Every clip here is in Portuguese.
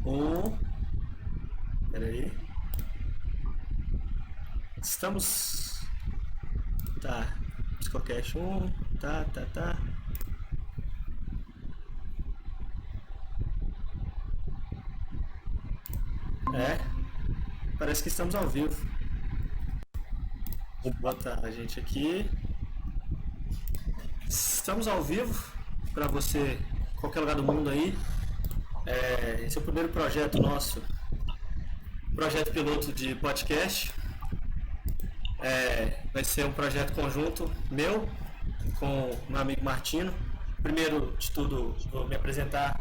Um. Peraí. Estamos. Tá. Discocast 1. Tá. É. Parece que estamos ao vivo. Deixa eu botar a gente aqui. Estamos ao vivo para você, qualquer lugar do mundo aí. Esse é o primeiro projeto nosso, projeto piloto de podcast. Vai ser um projeto conjunto meu com meu amigo Martino. Primeiro de tudo, vou me apresentar.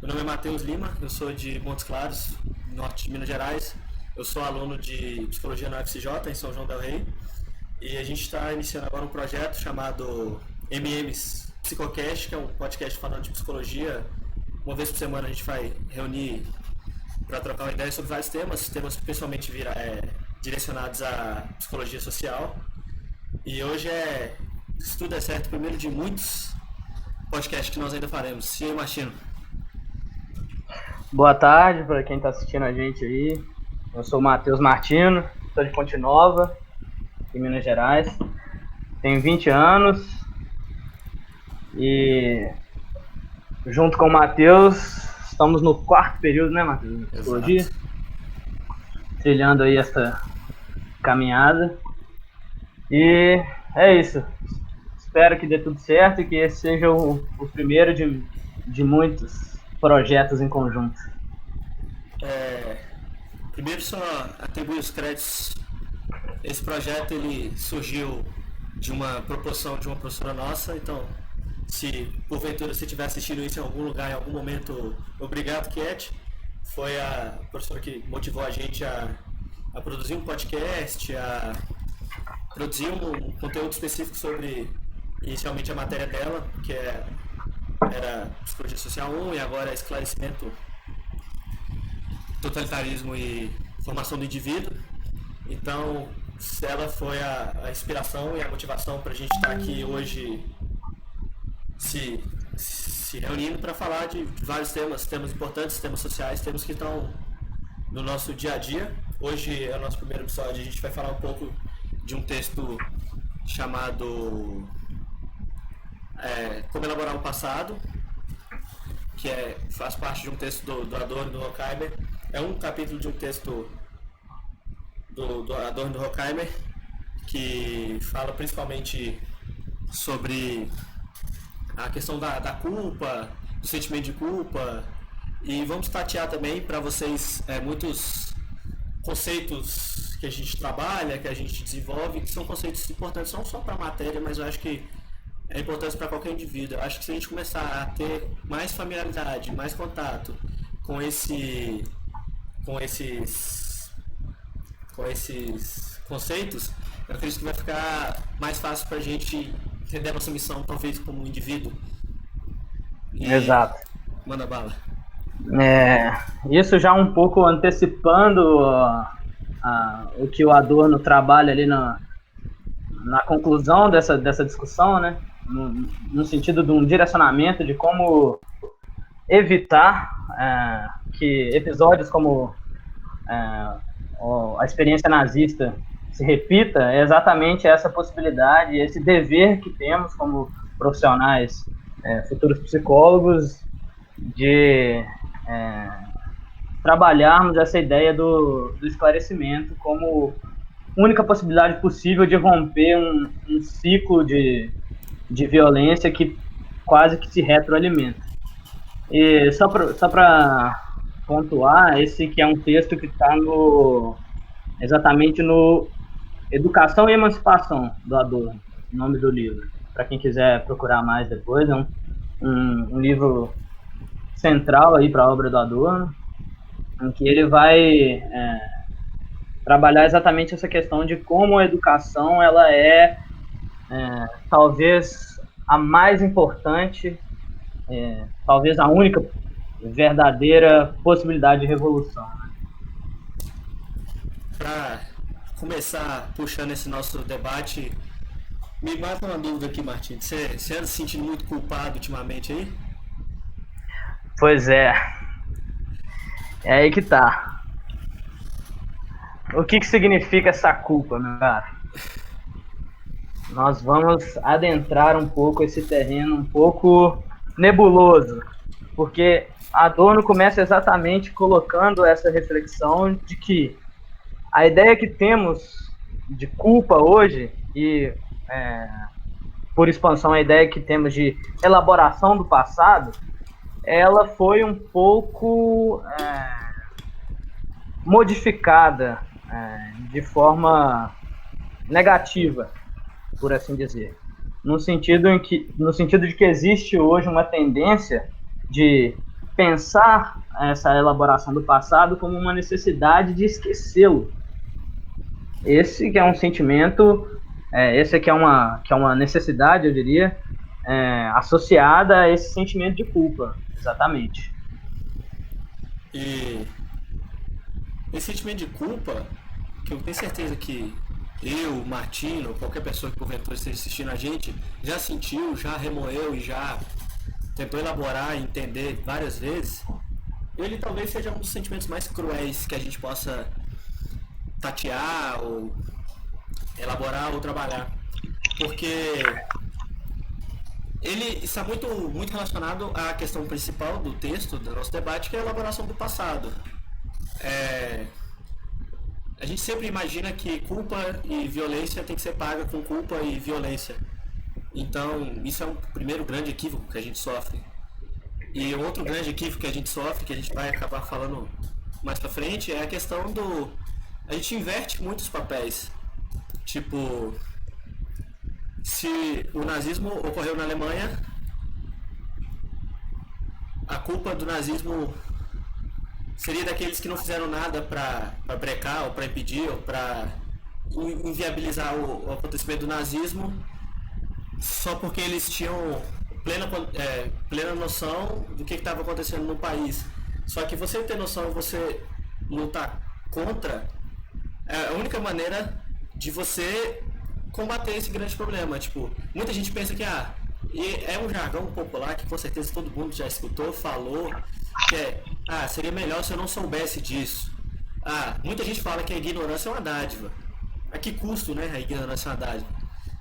Meu nome é Matheus Lima, eu sou de Montes Claros, norte de Minas Gerais. Eu sou aluno de Psicologia na UFCJ, em São João del Rei. E a gente está iniciando agora um projeto chamado MMs Psicocast, que é um podcast falando de psicologia. Uma vez por semana a gente vai reunir para trocar uma ideia sobre vários temas principalmente direcionados à psicologia social. E hoje se tudo der certo, o primeiro de muitos podcasts que nós ainda faremos. E aí, Martino? Boa tarde para quem está assistindo a gente aí. Eu sou o Matheus Martino, sou de Ponte Nova, em Minas Gerais. Tenho 20 anos e junto com o Matheus estamos no quarto período, né, Matheus? De psicologia. Trilhando aí essa caminhada. E é isso. Espero que dê tudo certo e que esse seja o primeiro de muitos projetos em conjunto. Primeiro só atribuir os créditos. Esse projeto ele surgiu de uma proposição de uma professora nossa, então se porventura você estiver assistindo isso em algum lugar, em algum momento, obrigado, Cat. Foi a professora que motivou a gente a produzir um podcast, a produzir um conteúdo específico sobre inicialmente a matéria dela, que era Psicologia Social 1 e agora é Esclarecimento, Totalitarismo e Formação do Indivíduo. Então, ela foi a inspiração e a motivação para a gente estar aqui hoje se reunindo para falar de vários temas importantes, temas sociais, temas que estão no nosso dia a dia. Hoje é o nosso primeiro episódio, a gente vai falar um pouco de um texto chamado Como Elaborar o Passado, que faz parte de um texto do Adorno e do Horkheimer. É um capítulo de um texto do Adorno e do Horkheimer, que fala principalmente sobre a questão da culpa, do sentimento de culpa, e vamos tatear também para vocês muitos conceitos que a gente trabalha, que a gente desenvolve, que são conceitos importantes não só para a matéria, mas eu acho que é importante para qualquer indivíduo. Eu acho que se a gente começar a ter mais familiaridade, mais contato com esses conceitos, eu acredito que vai ficar mais fácil para a gente entender a nossa missão, talvez como um indivíduo. Exato. Manda bala. Isso já um pouco antecipando o que o Adorno trabalha ali na conclusão dessa discussão, né? No sentido de um direcionamento de como evitar que episódios como a experiência nazista se repita. É exatamente essa possibilidade, esse dever que temos como profissionais, futuros psicólogos, de trabalharmos essa ideia do esclarecimento como única possibilidade possível de romper um ciclo de violência que quase que se retroalimenta. E só para pontuar, esse que é um texto que está exatamente no Educação e Emancipação, do Adorno, o nome do livro. Para quem quiser procurar mais depois, é um livro central aí para a obra do Adorno, em que ele vai trabalhar exatamente essa questão de como a educação ela talvez a mais importante, talvez a única verdadeira possibilidade de revolução. Para começar puxando esse nosso debate, me mata uma dúvida aqui, Martins. Você anda se sentindo muito culpado ultimamente aí? Pois é. É aí que tá. O que significa essa culpa, meu cara? Nós vamos adentrar um pouco esse terreno um pouco nebuloso, porque Adorno começa exatamente colocando essa reflexão de que a ideia que temos de culpa hoje e, por expansão, a ideia que temos de elaboração do passado, ela foi um pouco modificada de forma negativa, por assim dizer, no sentido de que existe hoje uma tendência de pensar essa elaboração do passado como uma necessidade de esquecê-lo. Esse que é um sentimento, esse que é uma necessidade, eu diria, associada a esse sentimento de culpa, exatamente. E esse sentimento de culpa, que eu tenho certeza que eu, Martino, qualquer pessoa que porventura esteja assistindo a gente, já sentiu, já remoeu e já tentou elaborar e entender várias vezes, ele talvez seja um dos sentimentos mais cruéis que a gente possa tatear ou elaborar ou trabalhar. Porque ele está muito relacionado à questão principal do texto, do nosso debate, que é a elaboração do passado. A gente sempre imagina que culpa e violência tem que ser paga com culpa e violência. Então, isso é um primeiro grande equívoco que a gente sofre. E outro grande equívoco que a gente sofre, que a gente vai acabar falando mais pra frente, é a questão do... A gente inverte muitos papéis. Tipo, se o nazismo ocorreu na Alemanha, a culpa do nazismo seria daqueles que não fizeram nada para brecar, ou para impedir, ou para inviabilizar o acontecimento do nazismo, só porque eles tinham plena noção do que estava acontecendo no país. Só que você ter noção e você lutar contra é a única maneira de você combater esse grande problema. Tipo, muita gente pensa que e é um jargão popular que com certeza todo mundo já escutou, falou, que seria melhor se eu não soubesse disso. Muita gente fala que a ignorância é uma dádiva. A que custo, né? A ignorância é uma dádiva.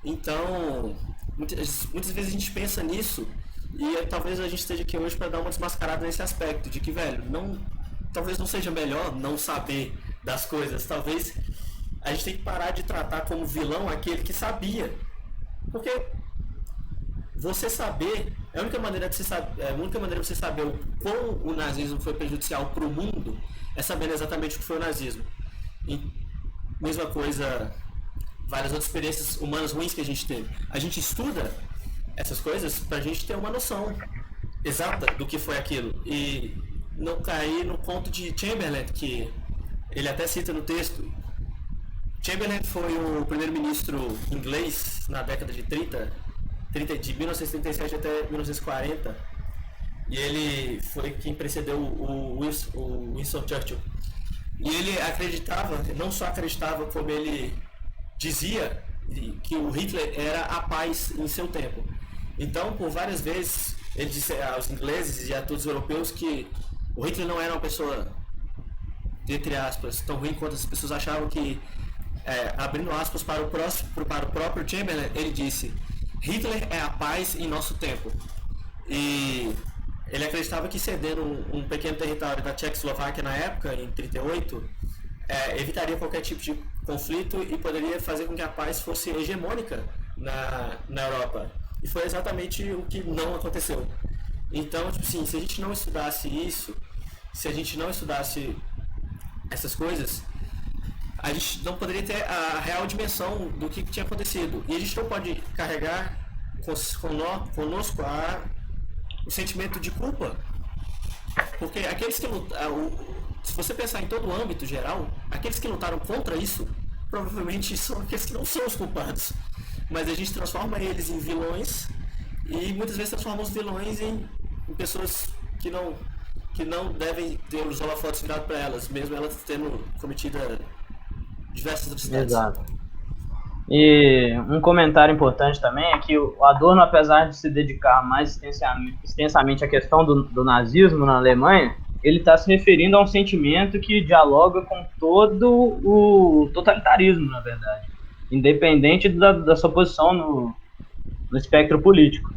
Então, muitas vezes a gente pensa nisso e talvez a gente esteja aqui hoje para dar uma desmascarada nesse aspecto, de que, velho, talvez não seja melhor não saber das coisas. Talvez a gente tem que parar de tratar como vilão aquele que sabia. Porque você saber é a única maneira de você saber o quão o nazismo foi prejudicial para o mundo, é sabendo exatamente o que foi o nazismo. E mesma coisa, várias outras experiências humanas ruins que a gente teve. A gente estuda essas coisas para a gente ter uma noção exata do que foi aquilo e não cair no conto de Chamberlain, que ele até cita no texto. Chamberlain foi o primeiro-ministro inglês na década de 30, de 1937 até 1940, e ele foi quem precedeu o Winston Churchill. E ele acreditava, não só acreditava, como ele dizia que o Hitler era a paz em seu tempo. Então, por várias vezes, ele disse aos ingleses e a todos os europeus que o Hitler não era uma pessoa, entre aspas, tão ruim quanto as pessoas achavam que, abrindo aspas para o próprio Chamberlain, ele disse: Hitler é a paz em nosso tempo. E ele acreditava que cedendo um pequeno território da Tchecoslováquia na época, em 1938, evitaria qualquer tipo de conflito e poderia fazer com que a paz fosse hegemônica na Europa. E foi exatamente o que não aconteceu. Então, tipo assim, se a gente não estudasse isso, se a gente não estudasse essas coisas, a gente não poderia ter a real dimensão do que tinha acontecido. E a gente não pode carregar conosco o sentimento de culpa. Porque aqueles que lutaram, se você pensar em todo o âmbito geral, aqueles que lutaram contra isso, provavelmente são aqueles que não são os culpados. Mas a gente transforma eles em vilões e muitas vezes transforma os vilões em pessoas que não devem ter os holofotes virados para elas, mesmo elas tendo cometido diversas atrocidades. Exato. E um comentário importante também é que o Adorno, apesar de se dedicar mais extensamente à questão do nazismo na Alemanha, ele está se referindo a um sentimento que dialoga com todo o totalitarismo, na verdade, independente da sua posição no espectro político.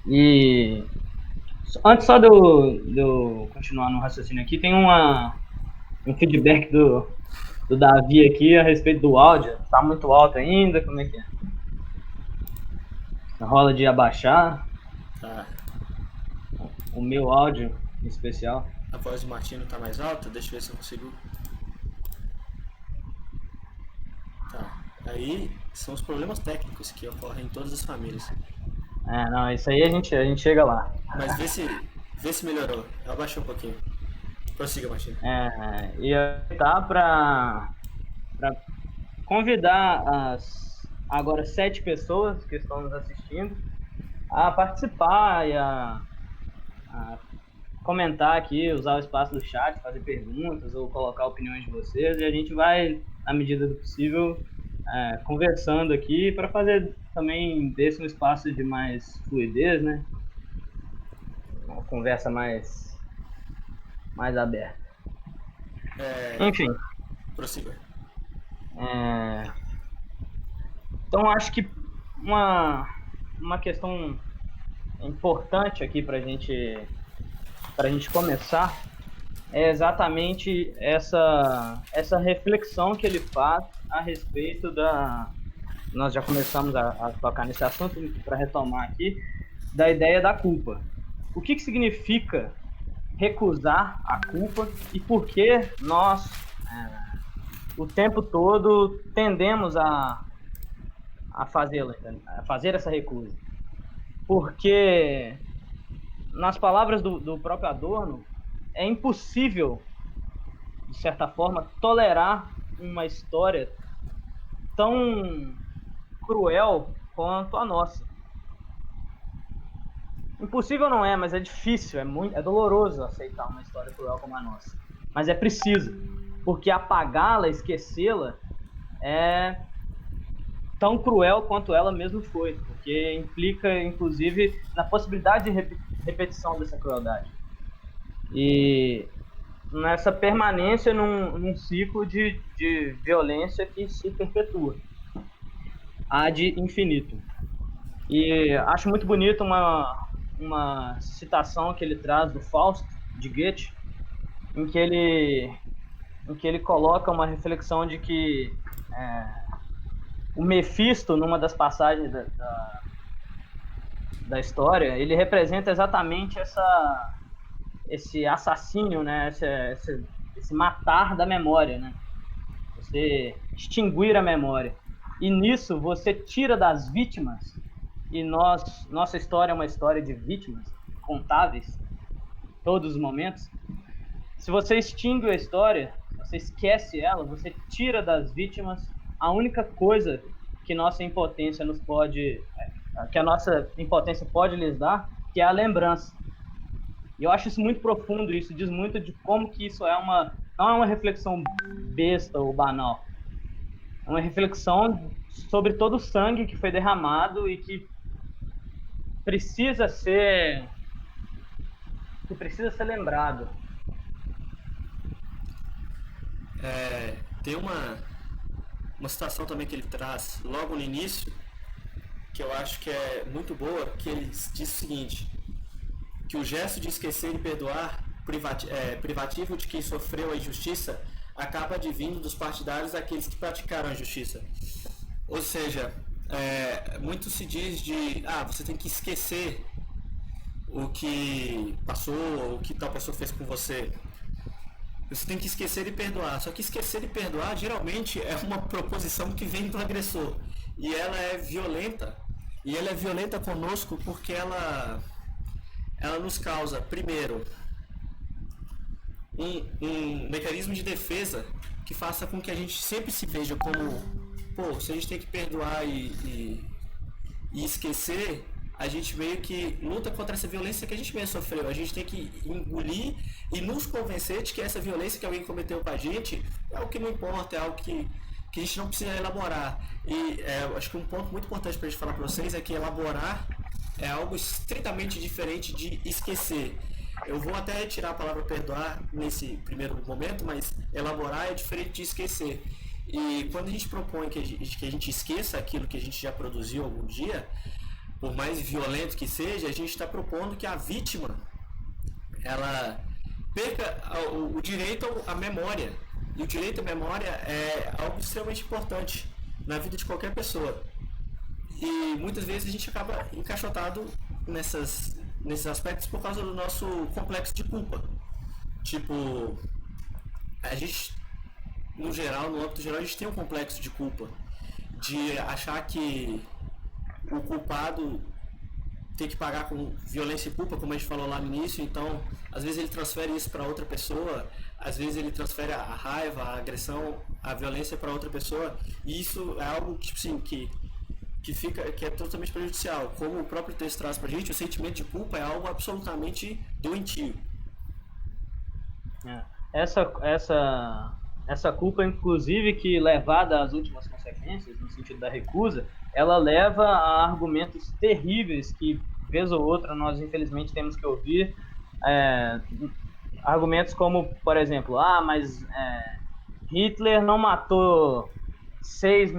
E antes só de eu continuar no raciocínio aqui, tem um feedback do Davi aqui a respeito do áudio. Tá muito alto ainda? Como é que é? Rola de abaixar? Tá. O meu áudio em especial. A voz do Martino tá mais alta? Deixa eu ver se eu consigo. Tá. Aí são os problemas técnicos que ocorrem em todas as famílias. Não, isso aí a gente chega lá. Mas vê se melhorou. Eu abaixei um pouquinho. Prossiga, Martino. E tá para convidar as agora 7 pessoas que estão nos assistindo a participar e a comentar aqui, usar o espaço do chat, fazer perguntas ou colocar opiniões de vocês, e a gente vai, na medida do possível, conversando aqui para fazer também desse um espaço de mais fluidez, né? Uma conversa mais aberta. Enfim. Prossiga. Então, acho que uma questão importante aqui para a gente começar é exatamente essa reflexão que ele faz a respeito nós já começamos a tocar nesse assunto, para retomar aqui, da ideia da culpa. O que significa recusar a culpa e por que nós, o tempo todo, tendemos a fazer essa recusa? Porque, nas palavras do próprio Adorno, é impossível, de certa forma, tolerar uma história tão cruel quanto a nossa. Impossível não é, mas é difícil, é doloroso aceitar uma história cruel como a nossa. Mas é preciso, porque apagá-la, esquecê-la, é tão cruel quanto ela mesmo foi, porque implica, inclusive, na possibilidade de repetição dessa crueldade. E nessa permanência num ciclo de violência que se perpetua ad infinito. E acho muito bonito uma citação que ele traz do Fausto, de Goethe, em que ele coloca uma reflexão de que o Mefisto, numa das passagens da história, ele representa exatamente esse assassínio, né? esse matar da memória, né? Você extinguir a memória. E nisso você tira das vítimas, e nossa história é uma história de vítimas contáveis, todos os momentos. Se você extingue a história, você esquece ela, você tira das vítimas a única coisa que a nossa impotência pode lhes dar, que é a lembrança. E eu acho isso muito profundo, isso diz muito de como que isso não é uma reflexão besta ou banal. É uma reflexão sobre todo o sangue que foi derramado e que precisa ser lembrado. Tem uma citação também que ele traz logo no início, que eu acho que é muito boa, que ele diz o seguinte: que o gesto de esquecer e perdoar, privativo de quem sofreu a injustiça, acaba advindo dos partidários daqueles que praticaram a injustiça. Ou seja, muito se diz você tem que esquecer o que passou, o que tal pessoa fez com você. Você tem que esquecer e perdoar. Só que esquecer e perdoar geralmente é uma proposição que vem do agressor. E ela é violenta. E ela é violenta conosco porque ela nos causa, primeiro, um mecanismo de defesa que faça com que a gente sempre se veja como, se a gente tem que perdoar e esquecer, a gente meio que luta contra essa violência que a gente mesmo sofreu. A gente tem que engolir e nos convencer de que essa violência que alguém cometeu com a gente é algo que não importa, é algo que a gente não precisa elaborar. E acho que um ponto muito importante para a gente falar para vocês é que elaborar é algo estritamente diferente de esquecer. eu vou até retirar a palavra perdoar nesse primeiro momento, mas elaborar é diferente de esquecer. E quando a gente propõe que a gente esqueça aquilo que a gente já produziu algum dia, por mais violento que seja, a gente está propondo que a vítima ela perca o direito à memória. E o direito à memória é algo extremamente importante na vida de qualquer pessoa. E muitas vezes a gente acaba encaixotado nesses aspectos por causa do nosso complexo de culpa. Tipo, a gente, no geral, no âmbito geral, a gente tem um complexo de culpa. De achar que o culpado tem que pagar com violência e culpa, como a gente falou lá no início, então às vezes ele transfere isso para outra pessoa, às vezes ele transfere a raiva, a agressão, a violência para outra pessoa, e isso é algo que, tipo assim, que é totalmente prejudicial. Como o próprio texto traz pra gente, o sentimento de culpa é algo absolutamente doentio. Essa culpa, inclusive, que levada às últimas consequências, no sentido da recusa, ela leva a argumentos terríveis que, vez ou outra, nós infelizmente temos que ouvir. Argumentos como, por exemplo, mas Hitler não matou 6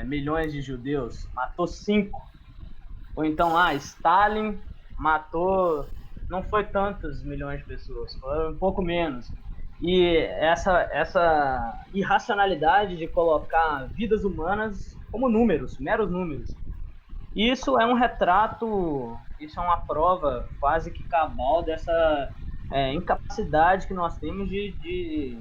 milhões de judeus, matou 5. Ou então, Stalin matou, não foi tantos milhões de pessoas, foi um pouco menos. E essa irracionalidade de colocar vidas humanas como números, meros números. Isso é um retrato, isso é uma prova quase que cabal dessa incapacidade que nós temos de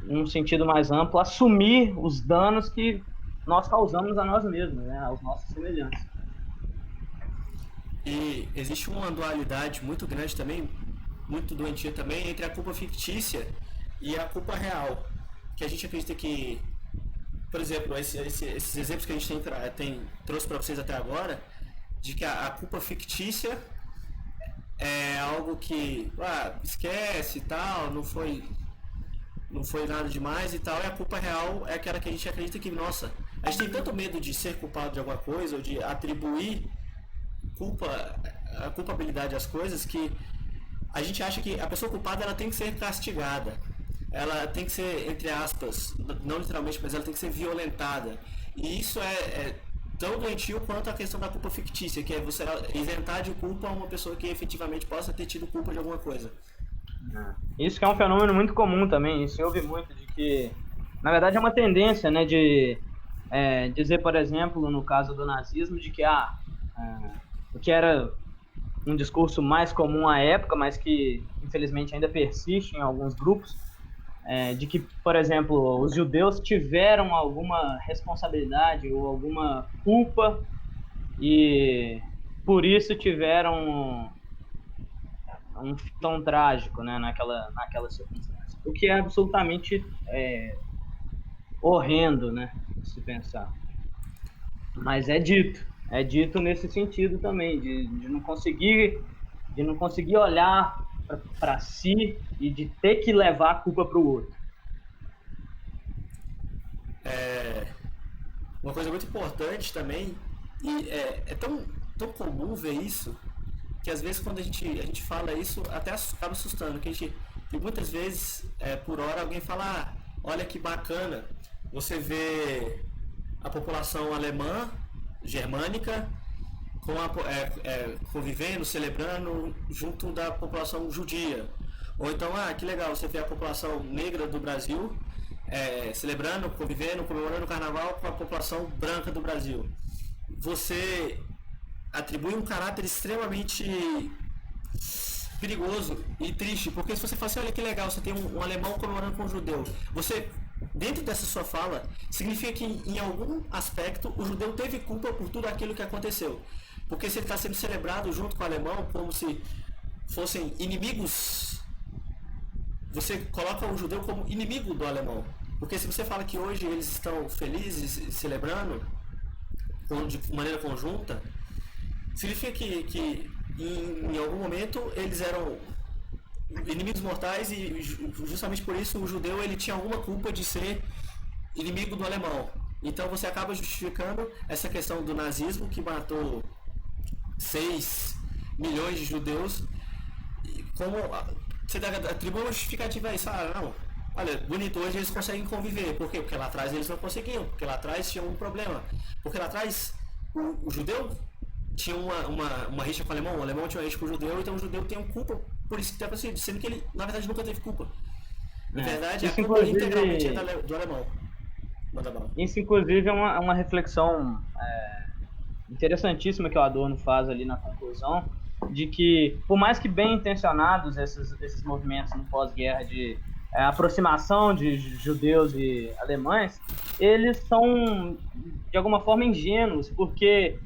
num sentido mais amplo, assumir os danos que nós causamos a nós mesmos, né, aos nossos semelhantes. E existe uma dualidade muito grande também, muito doentia também, entre a culpa fictícia e a culpa real. Que a gente acredita que, por exemplo, esses exemplos que a gente trouxe para vocês até agora, de que a culpa fictícia é algo que esquece e tal, não foi nada demais e tal, e a culpa real é aquela que a gente acredita que, nossa, a gente tem tanto medo de ser culpado de alguma coisa, ou de atribuir a culpabilidade às coisas, que a gente acha que a pessoa culpada ela tem que ser castigada, ela tem que ser, entre aspas, não literalmente, mas ela tem que ser violentada, e isso é tão doentio quanto a questão da culpa fictícia, que é você isentar de culpa uma pessoa que efetivamente possa ter tido culpa de alguma coisa. Isso que é um fenômeno muito comum também, se ouve muito, de que, na verdade, é uma tendência, né, de dizer, por exemplo, no caso do nazismo, de que o que era um discurso mais comum à época, mas que, infelizmente, ainda persiste em alguns grupos, de que, por exemplo, os judeus tiveram alguma responsabilidade ou alguma culpa e, por isso, tiveram um fim tão trágico, né, naquela circunstância. O que é absolutamente horrendo, né, se pensar. Mas é dito nesse sentido também, de não conseguir olhar para si e de ter que levar a culpa para o outro. Uma coisa muito importante também, e é tão comum ver isso, que às vezes quando a gente fala isso até acaba assustando, que muitas vezes por hora alguém fala, olha que bacana, você vê a população alemã, germânica, convivendo, celebrando junto da população judia, ou então, que legal, você vê a população negra do Brasil celebrando, convivendo, comemorando o carnaval com a população branca do Brasil. Você atribui um caráter extremamente perigoso e triste, porque se você fala assim, olha que legal, você tem um alemão comemorando com um judeu, você, dentro dessa sua fala, significa que em algum aspecto o judeu teve culpa por tudo aquilo que aconteceu, porque se ele está sendo celebrado junto com o alemão como se fossem inimigos, você coloca o judeu como inimigo do alemão, porque se você fala que hoje eles estão felizes celebrando de maneira conjunta, significa que em algum momento eles eram inimigos mortais e justamente por isso o judeu ele tinha alguma culpa de ser inimigo do alemão. Então você acaba justificando essa questão do nazismo que matou 6 milhões de judeus, e como você atribui uma justificativa a isso, não, olha, bonito, hoje eles conseguem conviver, por quê? Porque lá atrás eles não conseguiam, porque lá atrás tinha um problema, porque lá atrás o judeu tinha uma rixa com o alemão tinha uma rixa com o judeu, então o judeu tem culpa por isso que está acontecendo, sendo que ele, na verdade, nunca teve culpa. Na verdade, a culpa integralmente é do alemão. Isso, inclusive, é uma reflexão interessantíssima que o Adorno faz ali na conclusão, de que, por mais que bem intencionados esses movimentos no pós-guerra de aproximação de judeus e alemães, eles são, de alguma forma, ingênuos, porque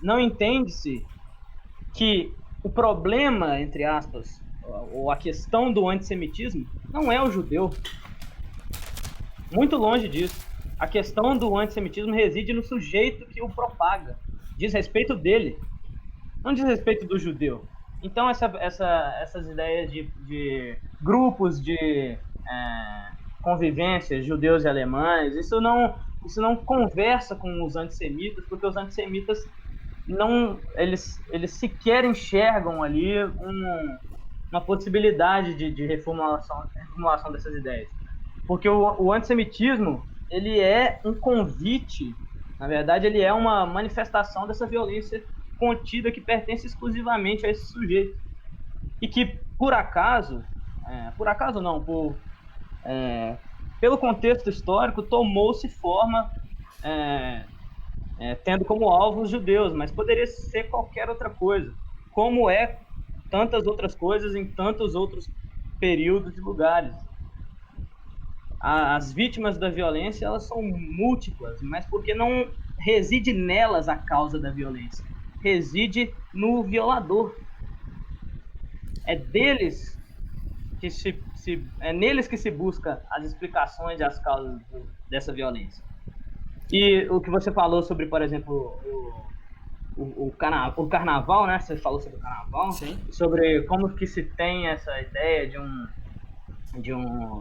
não entende-se que o problema, entre aspas, ou a questão do antissemitismo, não é o judeu. Muito longe disso. A questão do antissemitismo reside no sujeito que o propaga. Diz respeito dele, não diz respeito do judeu. Então, essas ideias de grupos de convivência, judeus e alemães, isso não conversa com os antissemitas, porque os antissemitas eles sequer enxergam ali uma possibilidade de reformulação dessas ideias. Porque o antissemitismo, ele é um convite, na verdade, ele é uma manifestação dessa violência contida que pertence exclusivamente a esse sujeito. E que, por acaso não, pelo contexto histórico, tomou-se forma tendo como alvo os judeus, mas poderia ser qualquer outra coisa, como tantas outras coisas em tantos outros períodos e lugares. As vítimas da violência, elas são múltiplas, mas porque não reside nelas a causa da violência, reside no violador. É neles que se busca as explicações e as causas dessa violência. E o que você falou sobre, por exemplo, o carnaval, né? Você falou sobre o carnaval. Sim. Sobre como que se tem essa ideia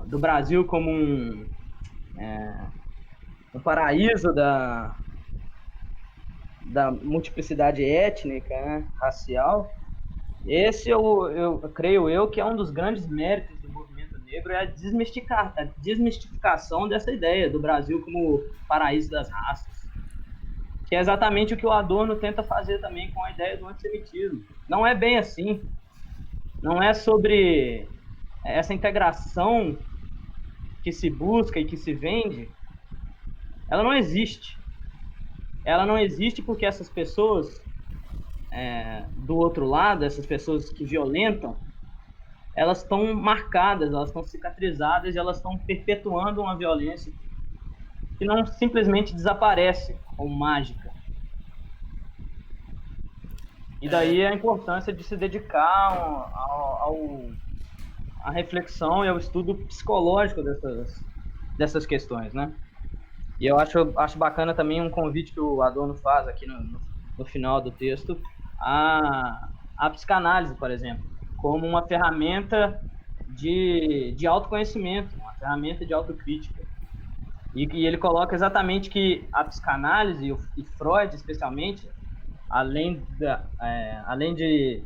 do Brasil como um paraíso da multiplicidade étnica, né, racial. Esse eu creio que é um dos grandes méritos do movimento negro, é a desmistificação dessa ideia do Brasil como paraíso das raças, que é exatamente o que o Adorno tenta fazer também com a ideia do antissemitismo. Não é bem assim, não é sobre essa integração que se busca e que se vende. Ela não existe. Ela não existe porque essas pessoas do outro lado, essas pessoas que violentam, elas estão marcadas, elas estão cicatrizadas e elas estão perpetuando uma violência que não simplesmente desaparece como mágica. E daí a importância de se dedicar à reflexão e ao estudo psicológico dessas questões, né? E eu acho bacana também um convite que o Adorno faz aqui no final do texto, a psicanálise, por exemplo, como uma ferramenta de autoconhecimento, uma ferramenta de autocrítica. E ele coloca exatamente que a psicanálise, e Freud especialmente, além de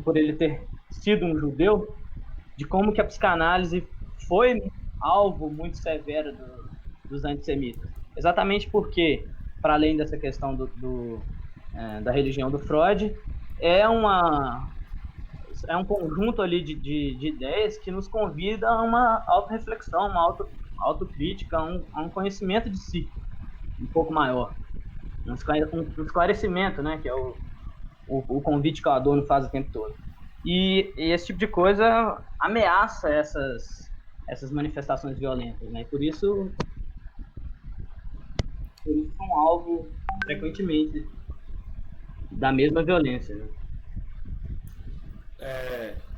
por ele ter sido um judeu, de como que a psicanálise foi alvo muito severo dos antissemitas. Exatamente porque, para além dessa questão da religião do Freud, é um conjunto ali de ideias que nos convida a uma autorreflexão, uma autocrítica, a um conhecimento de si um pouco maior. Um esclarecimento, né, que é o convite que o Adorno faz o tempo todo. E esse tipo de coisa ameaça essas manifestações violentas, né? E por isso são alvo frequentemente da mesma violência, né?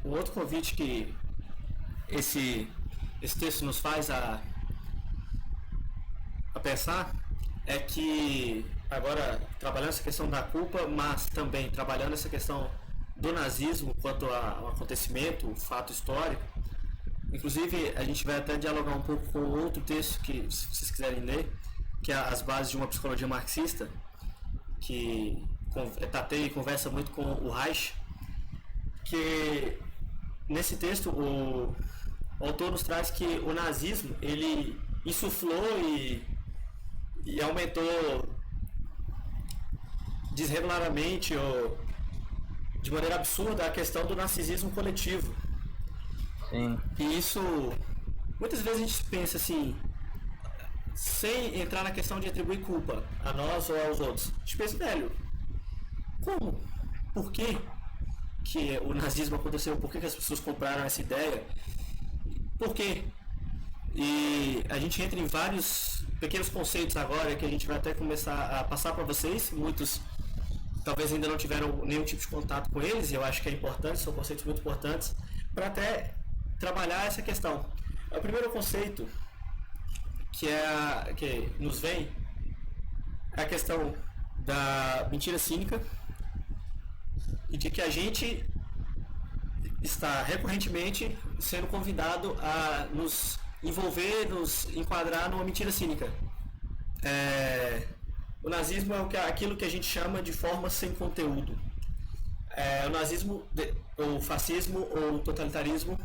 Um outro convite que esse texto nos faz a pensar é que, agora trabalhando essa questão da culpa, mas também trabalhando essa questão do nazismo quanto ao acontecimento, o fato histórico. Inclusive, a gente vai até dialogar um pouco com outro texto que, se vocês quiserem ler, que é As Bases de uma Psicologia Marxista, que Tatei conversa muito com o Reich, que nesse texto o autor nos traz que o nazismo ele insuflou e aumentou desreguladamente ou de maneira absurda a questão do narcisismo coletivo. Sim. E isso, muitas vezes a gente pensa assim, sem entrar na questão de atribuir culpa a nós ou aos outros. A gente pensa, velho, como? Por quê que o nazismo aconteceu? Por que as pessoas compraram essa ideia? Por quê? E a gente entra em vários pequenos conceitos agora que a gente vai até começar a passar para vocês. Muitos talvez ainda não tiveram nenhum tipo de contato com eles, e eu acho que é importante, são conceitos muito importantes, para até trabalhar essa questão. O primeiro conceito que nos vem é a questão da mentira cínica e de que a gente está recorrentemente sendo convidado a nos envolver, nos enquadrar numa mentira cínica. O nazismo é aquilo que a gente chama de forma sem conteúdo. O nazismo, o fascismo ou o totalitarismo,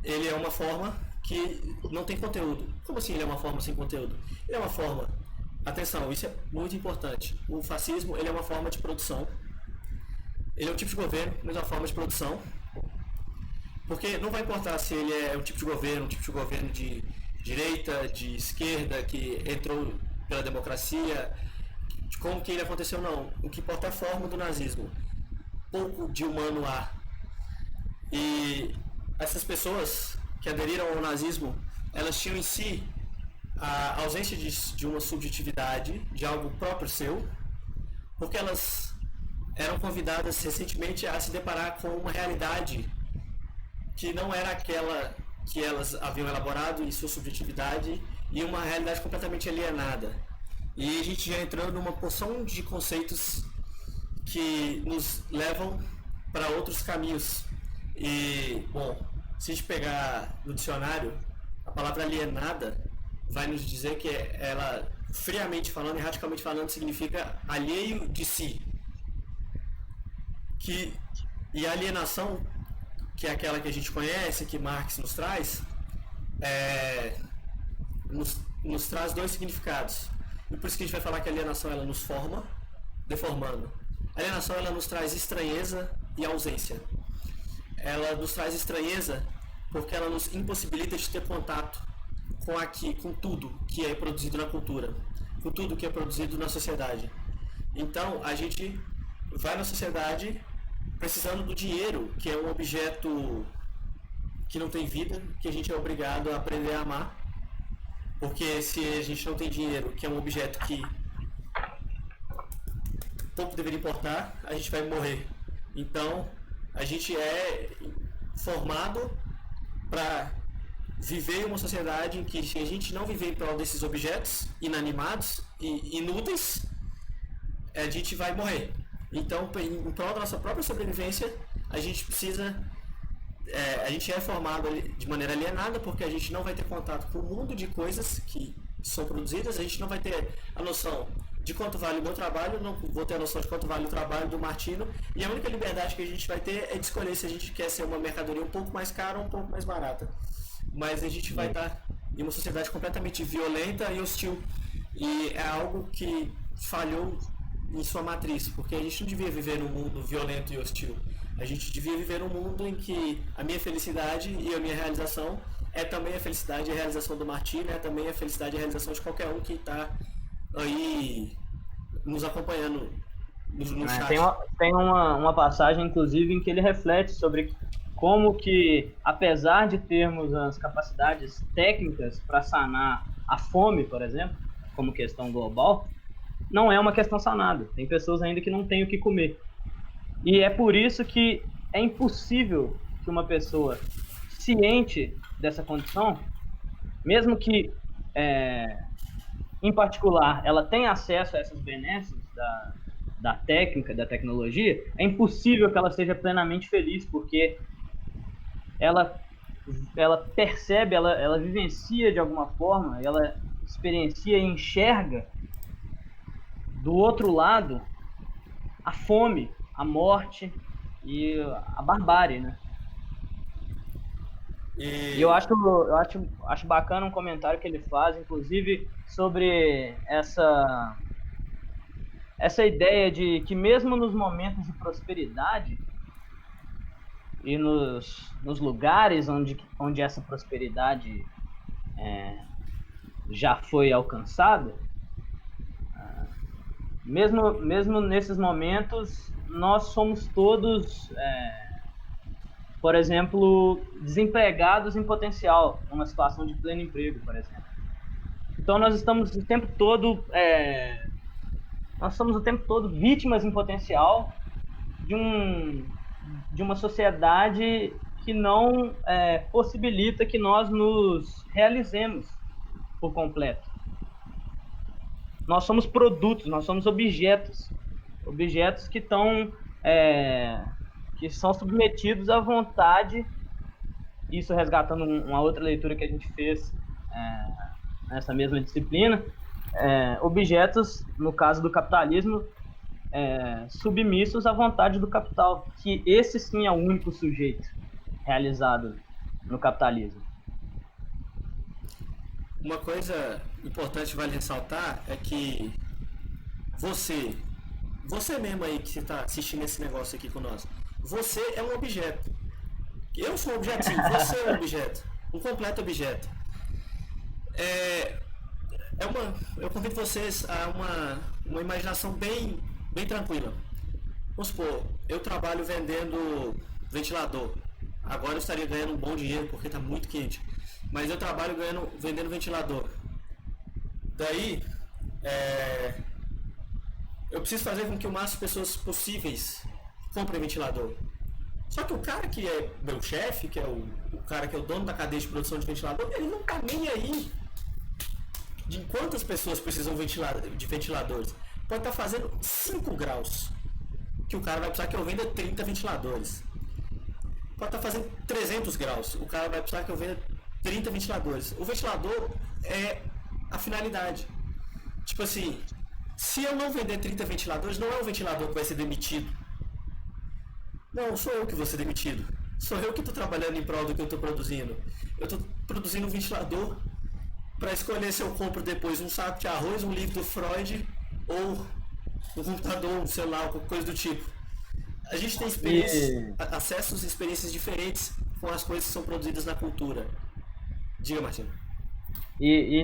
ele é uma forma que não tem conteúdo. Como assim ele é uma forma sem conteúdo? Ele é uma forma, atenção, isso é muito importante. O fascismo, ele é uma forma de produção. Ele é um tipo de governo, mas é uma forma de produção. Porque não vai importar se ele é um tipo de governo de direita, de esquerda, que entrou pela democracia, de como que ele aconteceu, não. O que importa é a forma do nazismo. Pouco de humano há. E essas pessoas que aderiram ao nazismo, elas tinham em si a ausência de uma subjetividade, de algo próprio seu, porque elas eram convidadas recentemente a se deparar com uma realidade que não era aquela que elas haviam elaborado em sua subjetividade, e uma realidade completamente alienada. E a gente já entrou numa porção de conceitos que nos levam para outros caminhos. E, bom, se a gente pegar no dicionário, a palavra alienada vai nos dizer que ela, friamente falando e radicalmente falando, significa alheio de si. E a alienação, que é aquela que a gente conhece, que Marx nos traz, nos traz dois significados. E por isso que a gente vai falar que a alienação ela nos forma, deformando. A alienação ela nos traz estranheza e ausência. Ela nos traz estranheza porque ela nos impossibilita de ter contato com tudo que é produzido na cultura, com tudo que é produzido na sociedade. Então a gente vai na sociedade precisando do dinheiro, que é um objeto que não tem vida, que a gente é obrigado a aprender a amar. Porque se a gente não tem dinheiro, que é um objeto que pouco deveria importar, a gente vai morrer. Então, a gente é formado para viver em uma sociedade em que, se a gente não viver em prol desses objetos inanimados e inúteis, a gente vai morrer. Então, em prol da nossa própria sobrevivência, a gente precisa... a gente é formado de maneira alienada, porque a gente não vai ter contato com o mundo de coisas que são produzidas, a gente não vai ter a noção de quanto vale o meu trabalho, não vou ter a noção de quanto vale o trabalho do Martino, e a única liberdade que a gente vai ter é de escolher se a gente quer ser uma mercadoria um pouco mais cara ou um pouco mais barata. Mas a gente vai estar em uma sociedade completamente violenta e hostil, e é algo que falhou em sua matriz, porque a gente não devia viver num mundo violento e hostil. A gente devia viver num mundo em que a minha felicidade e a minha realização é também a felicidade e a realização do Martino, é também a felicidade e a realização de qualquer um que está aí nos acompanhando no chat. Tem uma passagem, inclusive, em que ele reflete sobre como que, apesar de termos as capacidades técnicas para sanar a fome, por exemplo, como questão global, não é uma questão sanada. Tem pessoas ainda que não têm o que comer. E é por isso que é impossível que uma pessoa ciente dessa condição, mesmo que, em particular, ela tenha acesso a essas benesses da técnica, da tecnologia, é impossível que ela seja plenamente feliz, porque ela percebe, ela vivencia de alguma forma, ela experiencia e enxerga do outro lado a fome, a morte e a barbárie, né? E eu acho bacana um comentário que ele faz, inclusive, sobre essa ideia de que mesmo nos momentos de prosperidade e nos lugares onde essa prosperidade já foi alcançada, mesmo nesses momentos, nós somos todos, por exemplo, desempregados em potencial, numa situação de pleno emprego, por exemplo. Então nós estamos o tempo todo, nós somos o tempo todo vítimas em potencial de, de uma sociedade que não possibilita que nós nos realizemos por completo. Nós somos produtos, nós somos objetos que são submetidos à vontade. Isso resgatando uma outra leitura que a gente fez nessa mesma disciplina, objetos, no caso do capitalismo, submissos à vontade do capital, que esse sim é o único sujeito realizado no capitalismo. Uma coisa importante vale ressaltar é que você mesmo aí que está assistindo esse negócio aqui com nós, você é um objeto. Eu sou um objeto, sim, você é um objeto, um completo objeto. Eu convido vocês a uma imaginação bem tranquila. Vamos supor, eu trabalho vendendo ventilador. Agora eu estaria ganhando um bom dinheiro porque está muito quente. Mas eu trabalho vendendo ventilador. Daí, eu preciso fazer com que o máximo de pessoas possíveis comprem ventilador. Só que o cara que é meu chefe, que é o cara que é o dono da cadeia de produção de ventilador, ele não tá nem aí de quantas pessoas precisam de ventiladores. Pode estar fazendo 5 graus, que o cara vai precisar que eu venda 30 ventiladores. Pode estar fazendo 300 graus, o cara vai precisar que eu venda 30 ventiladores. O ventilador é a finalidade. Tipo assim, se eu não vender 30 ventiladores, não é o ventilador que vai ser demitido. Não, sou eu que vou ser demitido. Sou eu que estou trabalhando em prol do que eu estou produzindo. Eu estou produzindo um ventilador para escolher se eu compro depois um saco de arroz, um livro do Freud ou um computador, um celular, qualquer coisa do tipo. A gente tem acessos e experiências diferentes com as coisas que são produzidas na cultura. Diga, Martino. E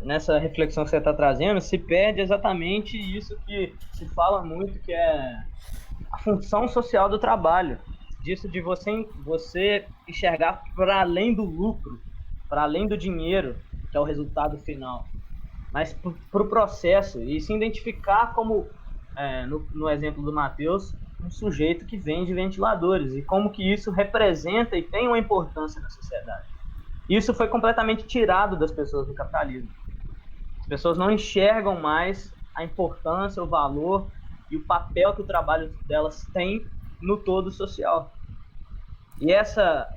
nessa reflexão que você está trazendo, se perde exatamente isso que se fala muito, que é a função social do trabalho, disso de você enxergar para além do lucro, para além do dinheiro, que é o resultado final, mas para o processo, e se identificar como, no exemplo do Matheus, um sujeito que vende ventiladores, e como que isso representa e tem uma importância na sociedade. Isso foi completamente tirado das pessoas do capitalismo. As pessoas não enxergam mais a importância, o valor e o papel que o trabalho delas tem no todo social. E essa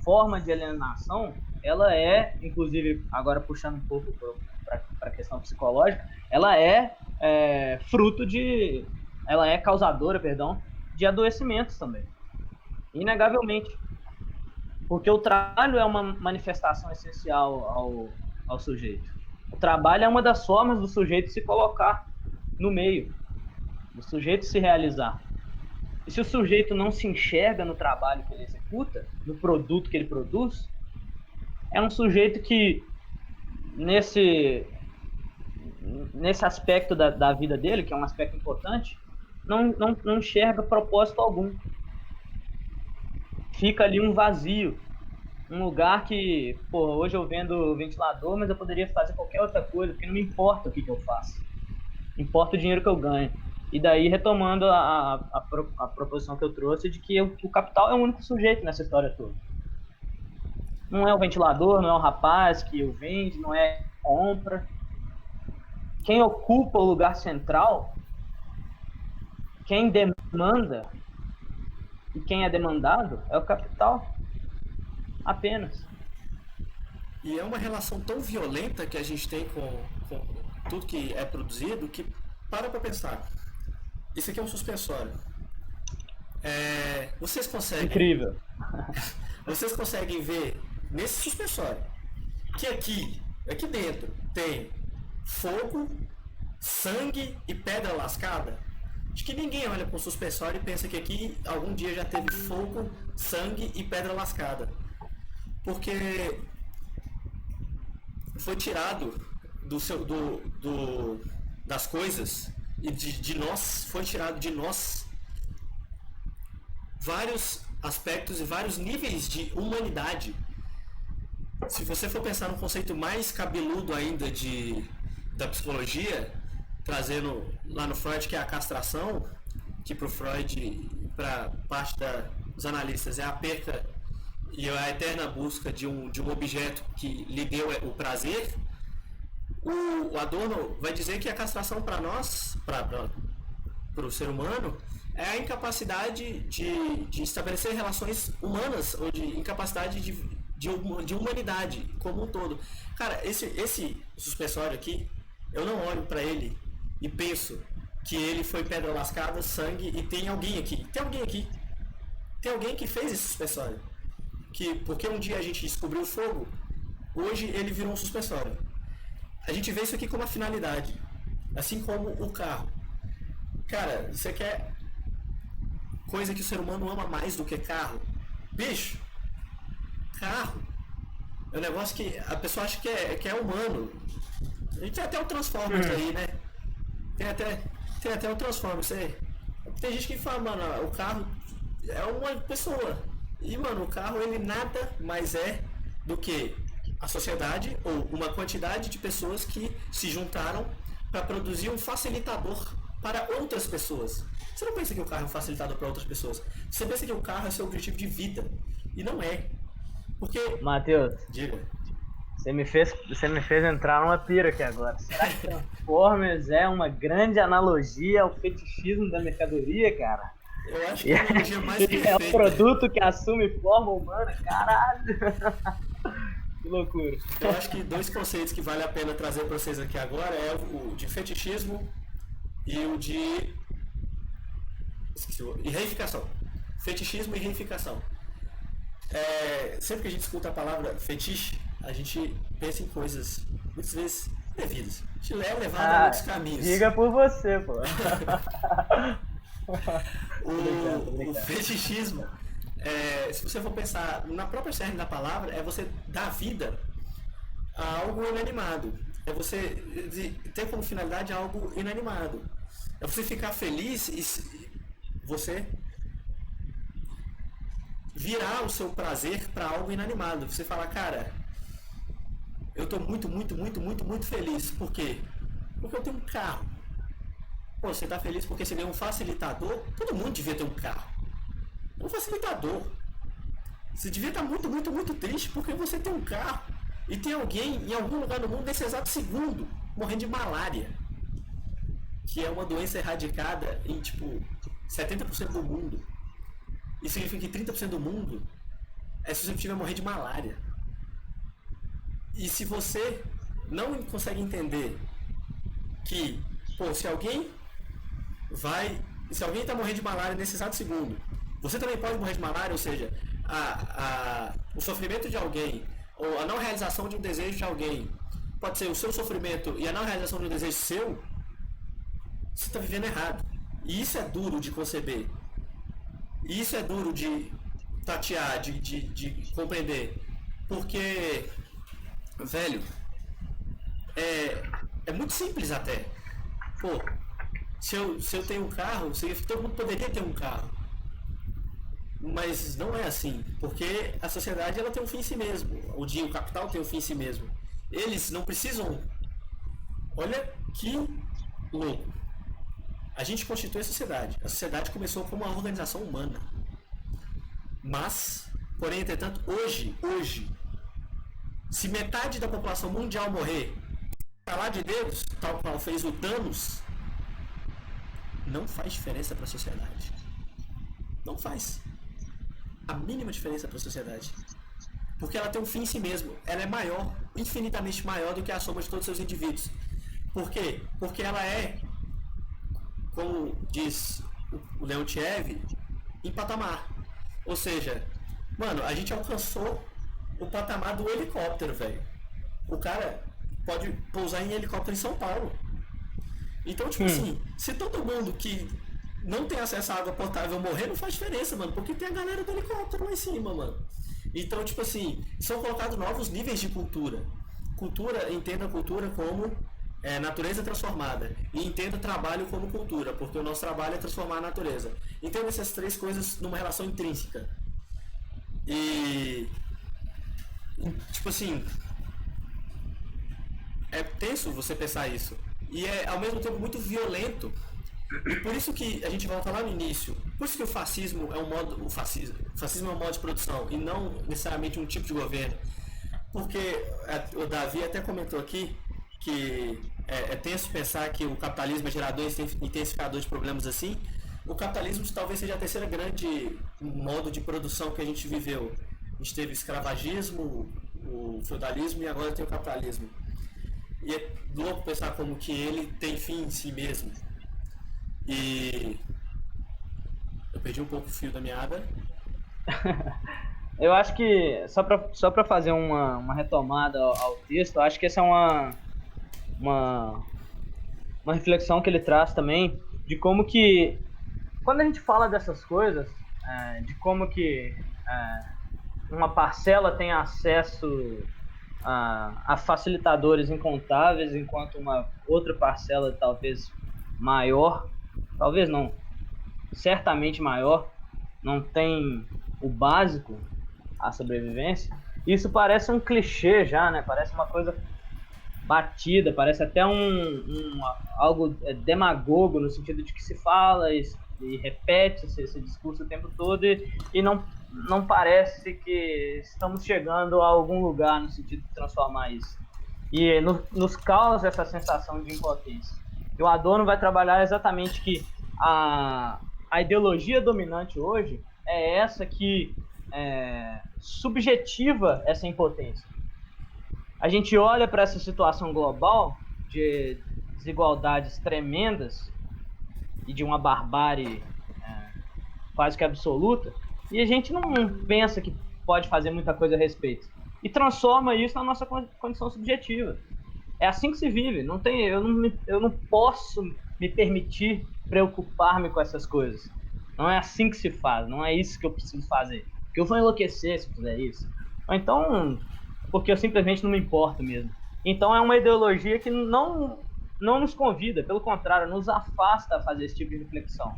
forma de alienação, ela inclusive, agora puxando um pouco para a questão psicológica, ela é causadora, de adoecimentos também. Inegavelmente. Porque o trabalho é uma manifestação essencial ao sujeito. O trabalho é uma das formas do sujeito se colocar no meio, do sujeito se realizar. E se o sujeito não se enxerga no trabalho que ele executa, no produto que ele produz, é um sujeito que, nesse aspecto da vida dele, que é um aspecto importante, não enxerga propósito algum. Fica ali um vazio, um lugar que, hoje eu vendo ventilador, mas eu poderia fazer qualquer outra coisa, porque não me importa o que eu faço. Importa o dinheiro que eu ganho. E daí, retomando a proposição que eu trouxe de que o capital é o único sujeito nessa história toda. Não é o ventilador, não é o rapaz que o vende, não é compra. Quem ocupa o lugar central, quem demanda e quem é demandado é o capital. Apenas. E é uma relação tão violenta que a gente tem com tudo que é produzido que para pensar. isso aqui é um suspensório. Vocês conseguem... Incrível. Vocês conseguem ver nesse suspensório que aqui dentro tem fogo, sangue e pedra lascada? Acho que ninguém olha para um suspensório e pensa que aqui algum dia já teve fogo, sangue e pedra lascada. Porque foi tirado das coisas e de nós, foi tirado de nós vários aspectos e vários níveis de humanidade. Se você for pensar num conceito mais cabeludo ainda da psicologia, trazendo lá no Freud, que é a castração, que para o Freud, para parte dos analistas, é a perca e a eterna busca de um objeto que lhe deu o prazer. O Adorno vai dizer que a castração para nós, para o ser humano, é a incapacidade de estabelecer relações humanas, ou de incapacidade de humanidade como um todo. Cara, esse suspensório aqui, eu não olho para ele e penso que ele foi pedra lascada, sangue, e tem alguém aqui. Tem alguém que fez esse suspensório. Porque um dia a gente descobriu o fogo, hoje ele virou um suspensório. A gente vê isso aqui como uma finalidade, assim como o carro. Cara, você quer coisa que o ser humano ama mais do que carro? Bicho, carro é um negócio que a pessoa acha que é humano. A gente tem até o Transformers aí, né? Tem até o Transformers aí. Tem gente que fala, mano, o carro é uma pessoa. E, mano, o carro ele nada mais é do que a sociedade ou uma quantidade de pessoas que se juntaram para produzir um facilitador para outras pessoas. Você não pensa que o carro é um facilitador para outras pessoas. Você pensa que o carro é seu objetivo de vida. E não é. Porque... Matheus, diga. Você me fez entrar numa pira aqui agora. Será que Transformers é uma grande analogia ao fetichismo da mercadoria, cara? Eu acho que é a analogia mais perfeita. É o produto que assume forma humana? Caralho! Que loucura. Eu acho que dois conceitos que vale a pena trazer para vocês aqui agora é o de fetichismo e o de... e reificação. Fetichismo e reificação. Sempre que a gente escuta a palavra fetiche, a gente pensa em coisas, muitas vezes, indevidas. A gente é levado a muitos caminhos. Diga por você, pô. O fetichismo, se você for pensar na própria cerne da palavra, é você dar vida a algo inanimado. É você ter como finalidade algo inanimado. É você ficar feliz e você virar o seu prazer para algo inanimado. Você fala, cara, eu tô muito, muito, muito, muito, muito feliz. Por quê? Porque eu tenho um carro. Pô, você tá feliz porque você ganhou um facilitador? Todo mundo devia ter um carro. Um facilitador. Você devia estar muito, muito, muito triste porque você tem um carro e tem alguém em algum lugar no mundo nesse exato segundo morrendo de malária, que é uma doença erradicada em, 70% do mundo. Isso significa que 30% do mundo é suscetível a morrer de malária. E se você não consegue entender que, pô, se alguém está morrendo de malária nesse exato segundo, você também pode morrer de malária, ou seja, o sofrimento de alguém, ou a não realização de um desejo de alguém, pode ser o seu sofrimento e a não realização de um desejo seu, você está vivendo errado. E isso é duro de conceber. E isso é duro de tatear, de compreender. Porque, velho, é muito simples até. Pô, se eu tenho um carro, todo mundo poderia ter um carro. Mas não é assim, porque a sociedade ela tem um fim em si mesmo. O capital tem um fim em si mesmo. Eles não precisam... Olha que louco. A gente constitui a sociedade. A sociedade começou como uma organização humana. Mas, porém, entretanto, hoje, se metade da população mundial morrer, falar de Deus, tal qual fez o Thanos, não faz diferença para a sociedade. Não faz a mínima diferença para a sociedade. Porque ela tem um fim em si mesmo. Ela é maior, infinitamente maior do que a soma de todos os seus indivíduos. Por quê? Porque ela é como diz o Leontiev, em patamar. Ou seja, mano, a gente alcançou o patamar do helicóptero, velho. O cara pode pousar em helicóptero em São Paulo. Então, tipo assim, se todo mundo que não tem acesso à água potável morrer, não faz diferença, mano, porque tem a galera do helicóptero lá em cima, mano. Então, tipo assim, são colocados novos níveis de cultura. Cultura, entenda a cultura como natureza transformada. E entenda trabalho como cultura, porque o nosso trabalho é transformar a natureza. Entenda essas três coisas numa relação intrínseca. E, tipo assim, é tenso você pensar isso. E é ao mesmo tempo muito violento. E por isso que a gente volta lá no início. Por isso que o fascismo é um modo. O fascismo é um modo de produção e não necessariamente um tipo de governo. Porque o Davi até comentou aqui que é tenso pensar que o capitalismo é gerador e intensificador de problemas assim. O capitalismo talvez seja a terceira grande modo de produção que a gente viveu. A gente teve o escravagismo, o feudalismo e agora tem o capitalismo. E é louco pensar como que ele tem fim em si mesmo. E eu perdi um pouco o fio da meada. Eu acho que, só pra fazer uma retomada ao texto, eu acho que essa é uma reflexão que ele traz também, de como que, quando a gente fala dessas coisas, de como que uma parcela tem acesso a facilitadores incontáveis, enquanto uma outra parcela talvez maior, talvez não, certamente maior, não tem o básico, a sobrevivência. Isso parece um clichê já, né? Parece uma coisa batida, parece até algo demagogo, no sentido de que se fala e repete esse discurso o tempo todo e não parece que estamos chegando a algum lugar no sentido de transformar isso. E nos causa essa sensação de impotência. E o Adorno vai trabalhar exatamente que a ideologia dominante hoje é essa que subjetiva essa impotência. A gente olha para essa situação global de desigualdades tremendas e de uma barbárie quase que absoluta, e a gente não pensa que pode fazer muita coisa a respeito. E transforma isso na nossa condição subjetiva. É assim que se vive. Eu não posso me permitir preocupar-me com essas coisas. Não é assim que se faz. Não é isso que eu preciso fazer. Porque eu vou enlouquecer se fizer isso. Ou então, porque eu simplesmente não me importo mesmo. Então é uma ideologia que não nos convida, pelo contrário, nos afasta a fazer esse tipo de reflexão.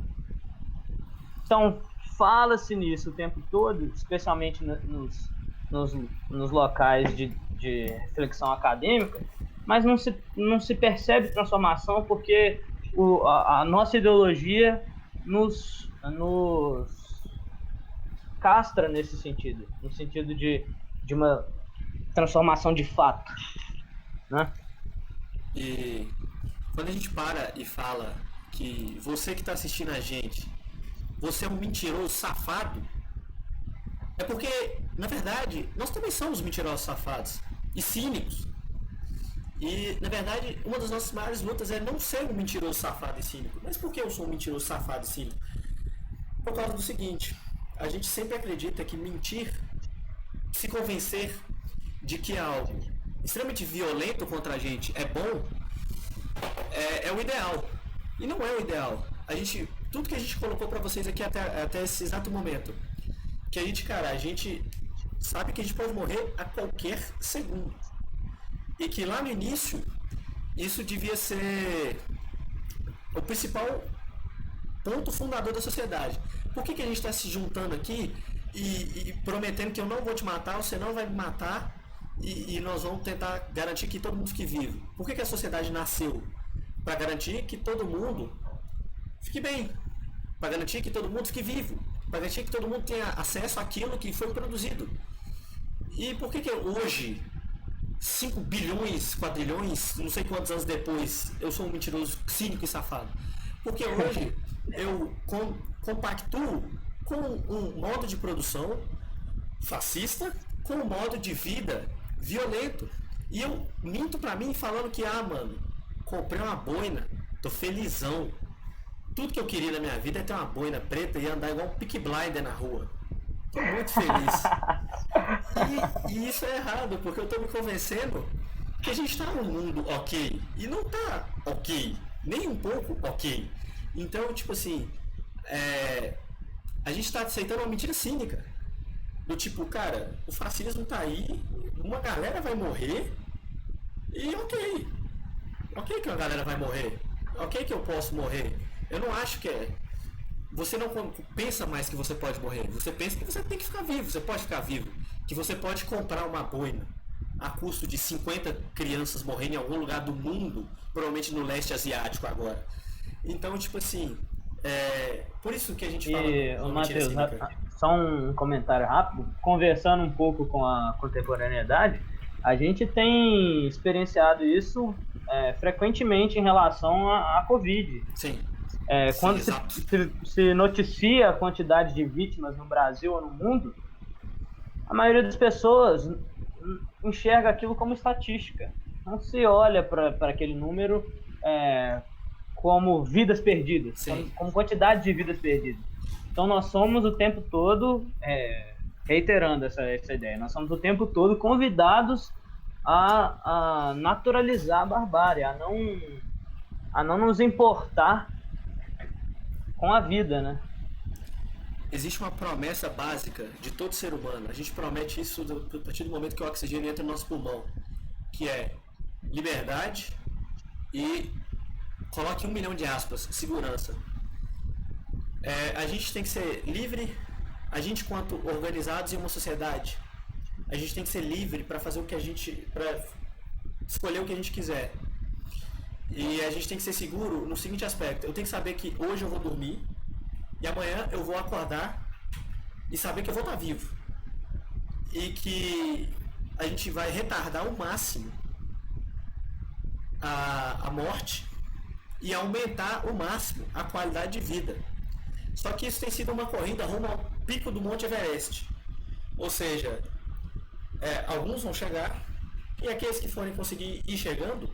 Então, fala-se nisso o tempo todo, especialmente nos locais de reflexão acadêmica, mas não se percebe transformação porque a nossa ideologia nos castra nesse sentido, no sentido de uma transformação de fato, né? E quando a gente para e fala que você que está assistindo a gente, você é um mentiroso safado, é porque, na verdade, nós também somos mentirosos safados e cínicos. E, na verdade, uma das nossas maiores lutas é não ser um mentiroso safado e cínico. Mas por que eu sou um mentiroso safado e cínico? Por causa do seguinte, a gente sempre acredita que mentir, se convencer de que algo extremamente violento contra a gente é bom, é o ideal. E não é o ideal. Tudo que a gente colocou pra vocês aqui até esse exato momento, que a gente sabe que a gente pode morrer a qualquer segundo. E que lá no início, isso devia ser o principal ponto fundador da sociedade. Por que a gente está se juntando aqui e prometendo que eu não vou te matar, você não vai me matar e nós vamos tentar garantir que todo mundo fique vivo? Por que a sociedade nasceu? Para garantir que todo mundo fique bem, para garantir que todo mundo fique vivo, para garantir que todo mundo tenha acesso àquilo que foi produzido. E por que hoje, 5 bilhões, quadrilhões, não sei quantos anos depois, eu sou um mentiroso cínico e safado? Porque hoje eu compactuo com um modo de produção fascista, com um modo de vida violento. E eu minto pra mim falando que, mano, comprei uma boina, tô felizão. Tudo que eu queria na minha vida é ter uma boina preta e andar igual um Peaky Blinder na rua. Tô muito feliz. E isso é errado, porque eu tô me convencendo que a gente tá num mundo ok. E não tá ok. Nem um pouco ok. Então, tipo assim, a gente tá aceitando uma mentira cínica. Do tipo, cara, o fascismo tá aí, uma galera vai morrer, e ok. Ok que uma galera vai morrer. Ok que eu posso morrer. Eu não acho que é. Você não pensa mais que você pode morrer. Você pensa que você tem que ficar vivo. Você pode ficar vivo. Que você pode comprar uma boina a custo de 50 crianças morrendo em algum lugar do mundo, provavelmente no leste asiático agora. Então, tipo assim, por isso que a gente fala E, Matheus, só um comentário rápido. Conversando um pouco com a contemporaneidade, a gente tem experienciado isso frequentemente em relação à Covid. Sim. Quando Sim, se noticia a quantidade de vítimas no Brasil ou no mundo, a maioria das pessoas enxerga aquilo como estatística. Não se olha para aquele número como vidas perdidas, como quantidade de vidas perdidas. Então nós somos o tempo todo, reiterando essa ideia, nós somos o tempo todo convidados a naturalizar a barbárie, a não nos importar com a vida, né? Existe uma promessa básica de todo ser humano. A gente promete isso a partir do momento que o oxigênio entra no nosso pulmão, que é liberdade e, coloque 1 milhão de aspas, segurança. A gente tem que ser livre, a gente quanto organizados em uma sociedade, a gente tem que ser livre para fazer o que a gente, para escolher o que a gente quiser. E a gente tem que ser seguro no seguinte aspecto: eu tenho que saber que hoje eu vou dormir e amanhã eu vou acordar e saber que eu vou estar vivo. E que a gente vai retardar ao máximo a morte e aumentar ao máximo a qualidade de vida. Só que isso tem sido uma corrida rumo ao pico do Monte Everest. Ou seja, alguns vão chegar e aqueles que forem conseguir ir chegando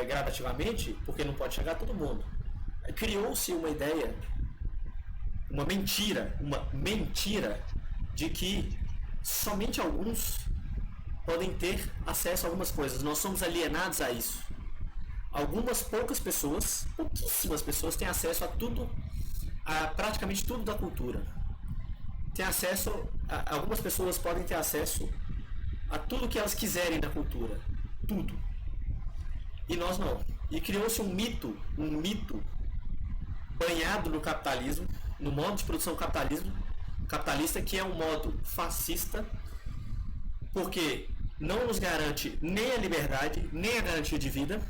gradativamente, porque não pode chegar todo mundo. Criou-se uma ideia, uma mentira de que somente alguns podem ter acesso a algumas coisas. Nós somos alienados a isso. Algumas poucas pessoas, pouquíssimas pessoas, têm acesso a tudo, a praticamente tudo da cultura. Tem acesso, algumas pessoas podem ter acesso a tudo que elas quiserem da cultura. Tudo. E nós não. E criou-se um mito banhado no capitalismo, no modo de produção capitalista, que é um modo fascista, porque não nos garante nem a liberdade, nem a garantia de vida,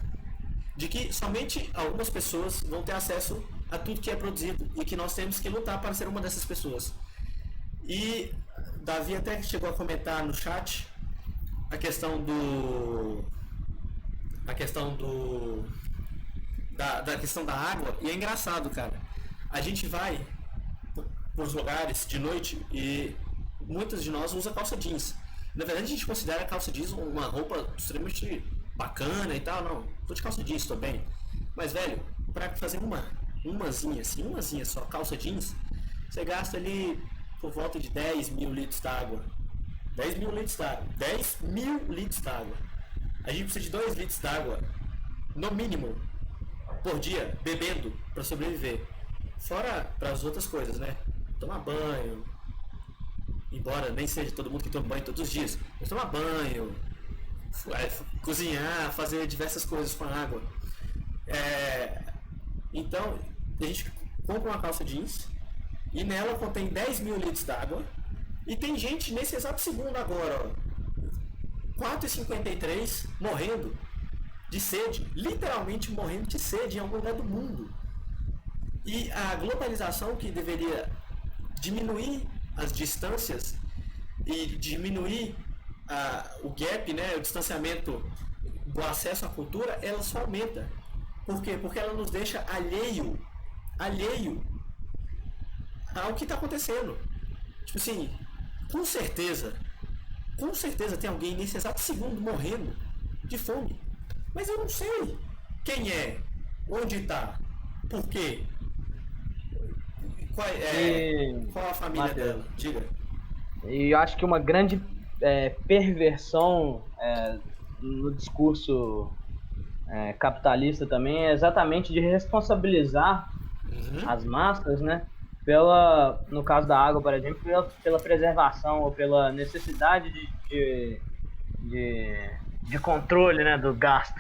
de que somente algumas pessoas vão ter acesso a tudo que é produzido e que nós temos que lutar para ser uma dessas pessoas. E Davi até chegou a comentar no chat a questão da água, e é engraçado, cara. A gente vai para os lugares de noite e muitos de nós usam calça jeans. Na verdade, a gente considera a calça jeans uma roupa extremamente bacana e tal. Não, tô de calça jeans, tô bem. Mas, velho, para fazer umazinha só, calça jeans, você gasta ali por volta de 10 mil litros d'água. 10 mil litros d'água. 10 mil litros d'água. A gente precisa de 2 litros d'água, no mínimo, por dia, bebendo, para sobreviver. Fora para as outras coisas, né? Tomar banho, embora nem seja todo mundo que toma banho todos os dias, mas tomar banho, cozinhar, fazer diversas coisas com a água. Então, a gente compra uma calça jeans e nela contém 10 mil litros d'água, e tem gente nesse exato segundo agora, ó, 4h53, morrendo de sede, literalmente morrendo de sede em algum lugar do mundo. E a globalização, que deveria diminuir as distâncias e diminuir o gap, né, o distanciamento do acesso à cultura, ela só aumenta. Por quê? Porque ela nos deixa alheio ao que está acontecendo. Tipo assim, com certeza tem alguém nesse exato segundo morrendo de fome. Mas eu não sei quem é, onde está, por quê. Qual a família Matheus, dela? Diga. e eu acho que uma grande perversão no discurso capitalista também é exatamente de responsabilizar Uhum. as massas, né? No caso da água, por exemplo, pela preservação ou pela necessidade de controle, né, do gasto.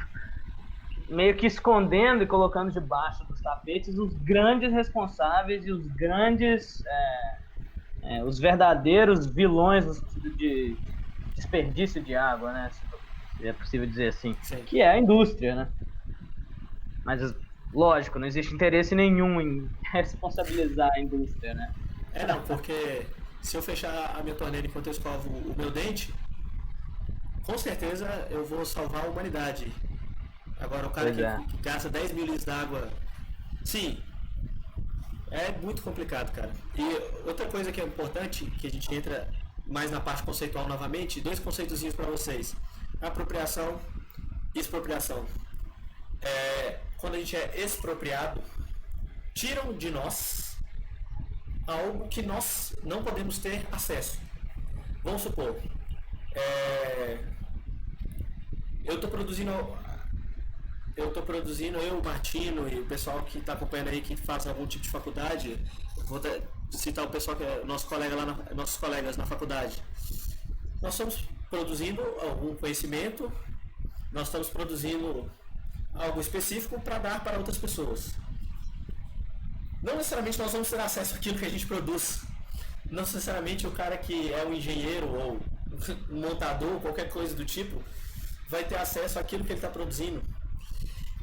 Meio que escondendo e colocando debaixo dos tapetes os grandes responsáveis e os grandes, os verdadeiros vilões no sentido de desperdício de água, né? Se é possível dizer assim, Sim. que é a indústria, né? Mas, lógico, não existe interesse nenhum em responsabilizar a indústria, né? Não, porque se eu fechar a minha torneira enquanto eu escovo o meu dente, com certeza eu vou salvar a humanidade. Agora, o cara Pois que é. gasta 10 mil litros d'água, sim, é muito complicado, cara. E outra coisa que é importante, que a gente entra mais na parte conceitual novamente, dois conceitozinhos para vocês: apropriação e expropriação. Quando a gente é expropriado, tiram de nós algo que nós não podemos ter acesso. Vamos supor, é, eu estou produzindo eu, o Martino e o pessoal que está acompanhando aí, que faz algum tipo de faculdade, vou citar o pessoal que é nosso colega lá nossos colegas na faculdade. Nós estamos produzindo algum conhecimento, nós estamos produzindo algo específico para dar para outras pessoas. Não necessariamente nós vamos ter acesso àquilo que a gente produz. Não necessariamente o cara que é um engenheiro ou um montador, qualquer coisa do tipo, vai ter acesso àquilo que ele está produzindo.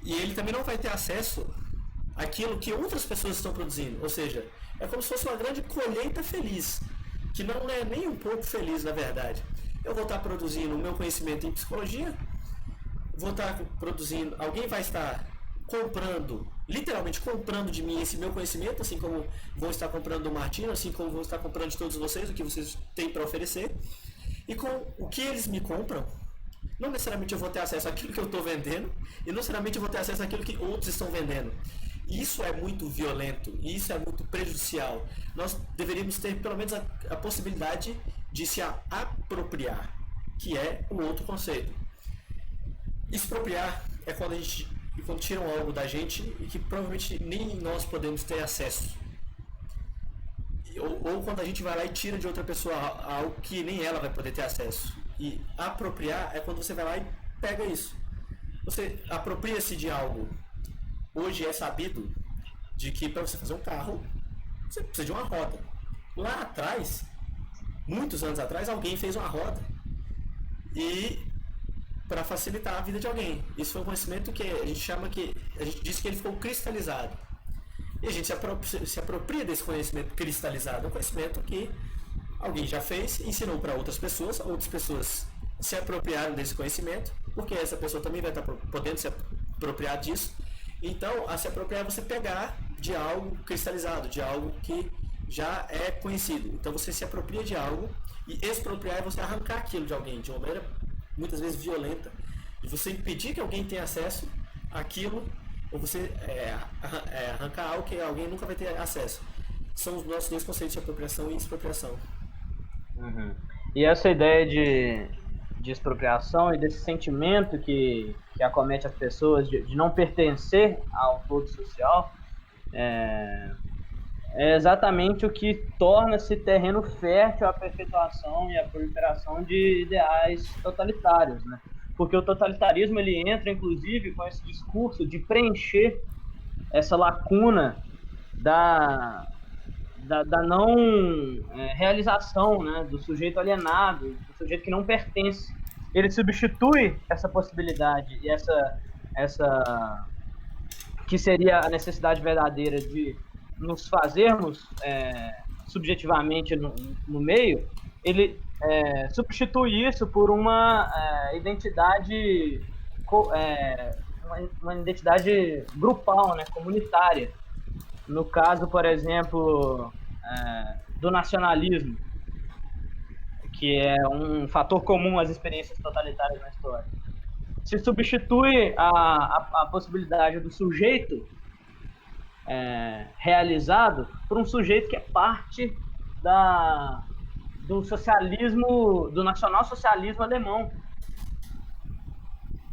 E ele também não vai ter acesso àquilo que outras pessoas estão produzindo. Ou seja, é como se fosse uma grande colheita feliz, que não é nem um pouco feliz, na verdade. Eu vou estar produzindo o meu conhecimento em psicologia, vou estar produzindo, alguém vai estar comprando, literalmente comprando de mim esse meu conhecimento, assim como vou estar comprando do Martino, assim como vou estar comprando de todos vocês, o que vocês têm para oferecer. E com o que eles me compram, não necessariamente eu vou ter acesso àquilo que eu estou vendendo, e não necessariamente eu vou ter acesso àquilo que outros estão vendendo. Isso é muito violento, e isso é muito prejudicial. Nós deveríamos ter pelo menos a possibilidade de se apropriar, que é o outro conceito. Expropriar é quando tiram algo da gente e que provavelmente nem nós podemos ter acesso. Ou quando a gente vai lá e tira de outra pessoa algo que nem ela vai poder ter acesso. E apropriar é quando você vai lá e pega isso. Você apropria-se de algo. Hoje é sabido de que para você fazer um carro, você precisa de uma roda. Lá atrás, muitos anos atrás, alguém fez uma roda. E para facilitar a vida de alguém. Isso foi um conhecimento que a gente disse que ele ficou cristalizado. E a gente se apropria desse conhecimento cristalizado, um conhecimento que alguém já fez, ensinou para outras pessoas se apropriaram desse conhecimento, porque essa pessoa também vai estar podendo se apropriar disso. Então, a se apropriar é você pegar de algo cristalizado, de algo que já é conhecido. Então, você se apropria de algo, e expropriar é você arrancar aquilo de alguém, de uma maneira muitas vezes violenta, e você impedir que alguém tenha acesso àquilo, ou você arrancar algo que alguém nunca vai ter acesso. São os nossos dois conceitos de apropriação e expropriação. Uhum. E essa ideia de expropriação e desse sentimento que acomete as pessoas de não pertencer ao todo social é exatamente o que torna-se terreno fértil à perpetuação e à proliferação de ideais totalitários, né? Porque o totalitarismo ele entra, inclusive, com esse discurso de preencher essa lacuna da não realização, né, do sujeito alienado, do sujeito que não pertence. Ele substitui essa possibilidade e essa que seria a necessidade verdadeira de nos fazermos subjetivamente no meio, ele substitui isso por uma identidade uma identidade grupal, né, comunitária. No caso, por exemplo, do nacionalismo, que é um fator comum às experiências totalitárias na história. Se substitui a possibilidade do sujeito realizado por um sujeito que é parte do socialismo, do nacionalsocialismo alemão.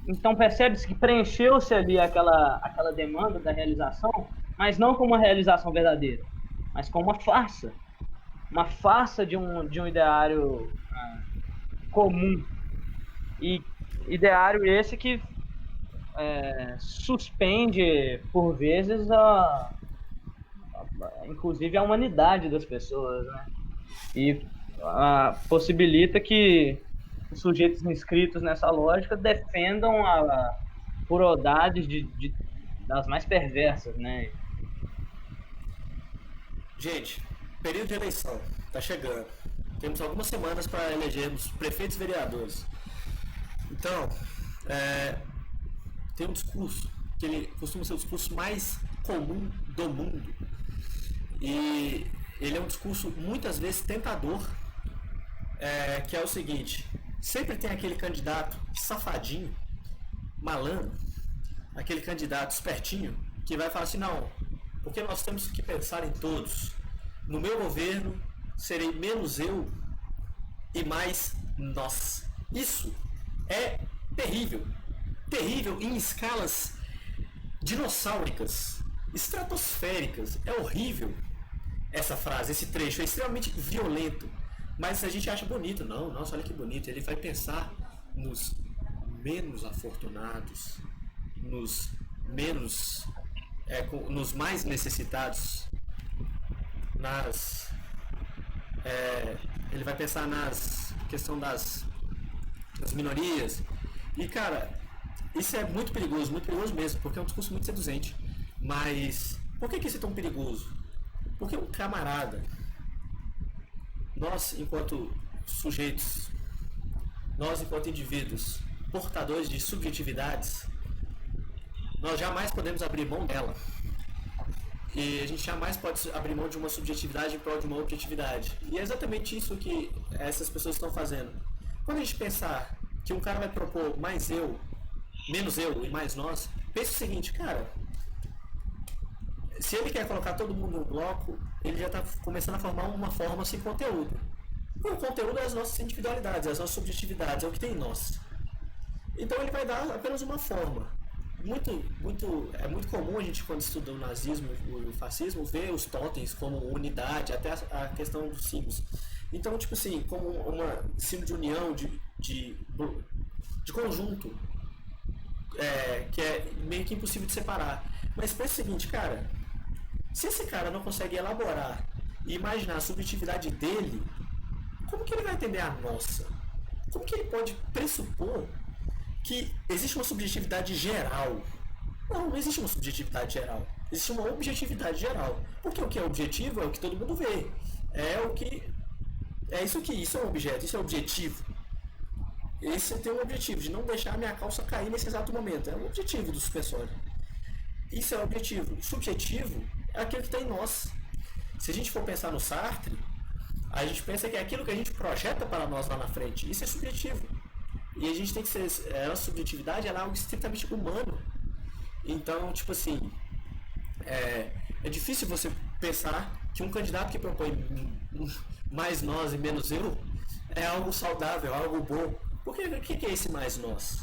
Então percebe-se que preencheu-se ali aquela demanda da realização, mas não como uma realização verdadeira, mas como uma farsa de um ideário comum, e ideário esse que suspende por vezes inclusive a humanidade das pessoas, né? E possibilita que os sujeitos inscritos nessa lógica defendam a purodade das mais perversas, né? Gente, período de eleição está chegando. Temos algumas semanas para elegermos prefeitos e vereadores. Então, tem um discurso que ele costuma ser o discurso mais comum do mundo. E ele é um discurso muitas vezes tentador, que é o seguinte: sempre tem aquele candidato safadinho, malandro, aquele candidato espertinho, que vai falar assim: não, porque nós temos que pensar em todos. No meu governo, serei menos eu e mais nós. Isso é terrível. Terrível em escalas dinossáuricas, estratosféricas. É horrível essa frase, esse trecho. É extremamente violento. Mas a gente acha bonito. Não, nossa, olha que bonito. Ele vai pensar nos menos afortunados, nos mais necessitados, ele vai pensar nas questão das minorias. E cara, isso é muito perigoso mesmo, porque é um discurso muito seduzente. Mas por que isso é tão perigoso? Porque um camarada, nós enquanto sujeitos, nós enquanto indivíduos portadores de subjetividades, nós jamais podemos abrir mão dela. E a gente jamais pode abrir mão de uma subjetividade em prol de uma objetividade. E é exatamente isso que essas pessoas estão fazendo. Quando a gente pensar que um cara vai propor mais eu, menos eu e mais nós, pense o seguinte, cara: se ele quer colocar todo mundo no bloco, ele já está começando a formar uma forma sem conteúdo. E o conteúdo é as nossas individualidades, as nossas subjetividades, é o que tem em nós. Então ele vai dar apenas uma forma. É muito comum a gente, quando estuda o nazismo e o fascismo, ver os totens como unidade, até a questão dos símbolos. Então, tipo assim, como uma símbolo de união, de conjunto, que é meio que impossível de separar. Mas pensa o seguinte, cara: se esse cara não consegue elaborar e imaginar a subjetividade dele, como que ele vai entender a nossa? Como que ele pode pressupor que existe uma subjetividade geral? Não existe uma subjetividade geral. Existe uma objetividade geral. Porque o que é objetivo é o que todo mundo vê. Isso é um objeto, isso é objetivo. Esse tem um objetivo de não deixar a minha calça cair nesse exato momento. É o objetivo do suspensório. Isso é o objetivo. O subjetivo é aquilo que está em nós. Se a gente for pensar no Sartre, a gente pensa que é aquilo que a gente projeta para nós lá na frente. Isso é subjetivo. E a gente tem que ser... A subjetividade é algo estritamente humano. Então, tipo assim... É difícil você pensar que um candidato que propõe mais nós e menos eu é algo saudável, algo bom. Por que é esse mais nós?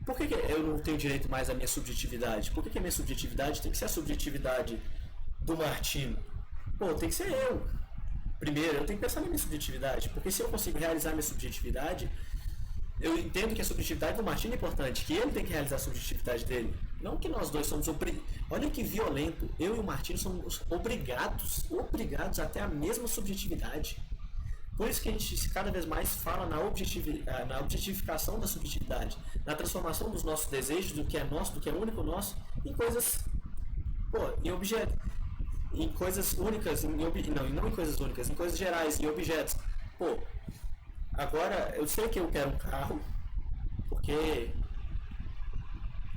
Por que eu não tenho direito mais à minha subjetividade? Por que a minha subjetividade tem que ser a subjetividade do Martino? Pô, tem que ser eu. Primeiro, eu tenho que pensar na minha subjetividade. Porque se eu consigo realizar a minha subjetividade, eu entendo que a subjetividade do Martino é importante, que ele tem que realizar a subjetividade dele. Não que nós dois somos obrigados. Olha que violento. Eu e o Martino somos obrigados a ter a mesma subjetividade. Por isso que a gente cada vez mais fala na objetificação da subjetividade, na transformação dos nossos desejos, do que é nosso, do que é único nosso, em coisas, em objetos, em coisas únicas, não em coisas únicas, em coisas gerais, em objetos. Agora eu sei que eu quero um carro, porque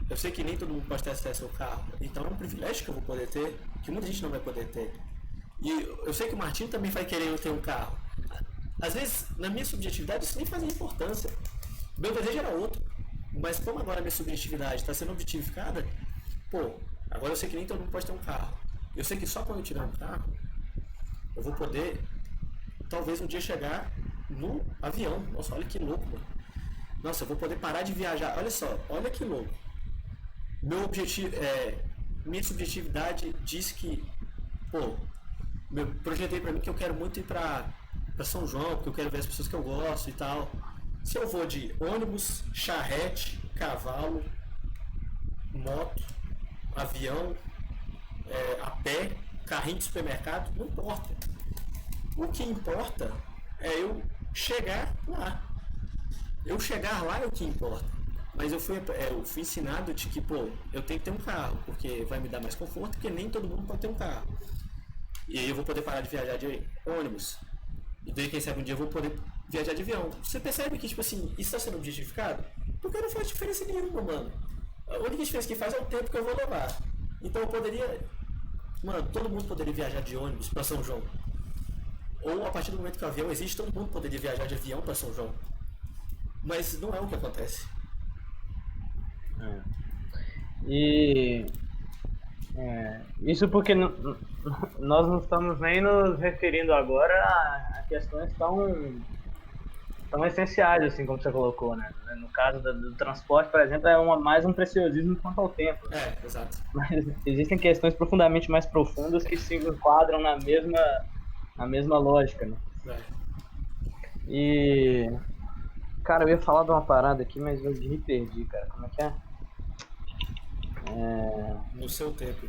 eu sei que nem todo mundo pode ter acesso ao carro, então é um privilégio que eu vou poder ter, que muita gente não vai poder ter. E eu sei que o Martinho também vai querer ter um carro. Às vezes, na minha subjetividade, isso nem fazia importância. Meu desejo era outro. Mas como agora a minha subjetividade está sendo objetificada, Agora eu sei que nem todo mundo pode ter um carro. Eu sei que só quando eu tiver um carro, eu vou poder, talvez um dia chegar no avião. Nossa, olha que louco, mano. Nossa, eu vou poder parar de viajar. Olha só, olha que louco. Meu objetivo, minha subjetividade diz que, pô, eu projetei pra mim que eu quero muito ir pra São João, porque eu quero ver as pessoas que eu gosto e tal. Se eu vou de ônibus, charrete, cavalo, moto, avião, a pé, carrinho de supermercado, não importa. O que importa é eu chegar lá. Eu chegar lá é o que importa. Mas eu fui ensinado de que, pô, eu tenho que ter um carro, porque vai me dar mais conforto, porque nem todo mundo pode ter um carro. E aí eu vou poder parar de viajar de ônibus. E daí, quem sabe, um dia eu vou poder viajar de avião. Você percebe que, tipo assim, isso está sendo objetificado? Porque não faz diferença nenhuma, mano. A única diferença que faz é o tempo que eu vou levar. Então eu poderia... Mano, todo mundo poderia viajar de ônibus pra São João. Ou a partir do momento que o avião existe, todo mundo poderia viajar de avião pra São João. Mas não é o que acontece. E isso porque nós não estamos nem nos referindo agora a questões tão essenciais, assim como você colocou, né? No caso do transporte, por exemplo, é mais um preciosismo quanto ao tempo. Exato. Mas existem questões profundamente mais profundas que se enquadram na mesma lógica, né? E... Cara, eu ia falar de uma parada aqui, mas eu me perdi, cara. Como é que é? No seu tempo.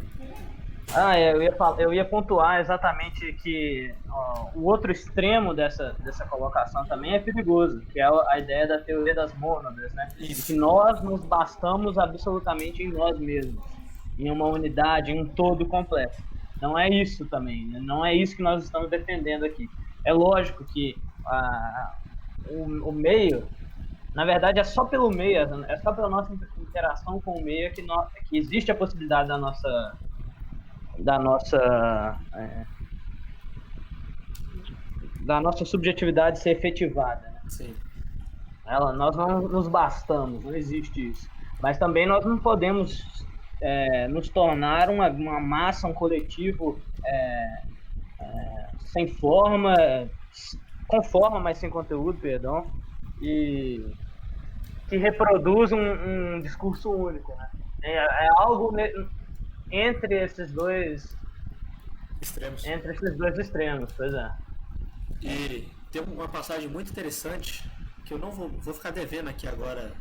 Eu ia pontuar exatamente que o outro extremo dessa colocação também é perigoso, que é a ideia da teoria das mônadas, né? De que nós nos bastamos absolutamente em nós mesmos, em uma unidade, em um todo completo. Não é isso também, né? Não é isso que nós estamos defendendo aqui. É lógico que o meio, na verdade, é só pelo meio, é só pela nossa interação com o meio que existe a possibilidade da nossa subjetividade ser efetivada, né? Sim. Nós não nos bastamos, não existe isso. Mas também nós não podemos nos tornar uma massa, um coletivo sem forma, com forma, mas sem conteúdo, perdão, e que reproduz um discurso único, né? É algo entre esses dois extremos, pois é. E tem uma passagem muito interessante que eu não vou ficar devendo aqui agora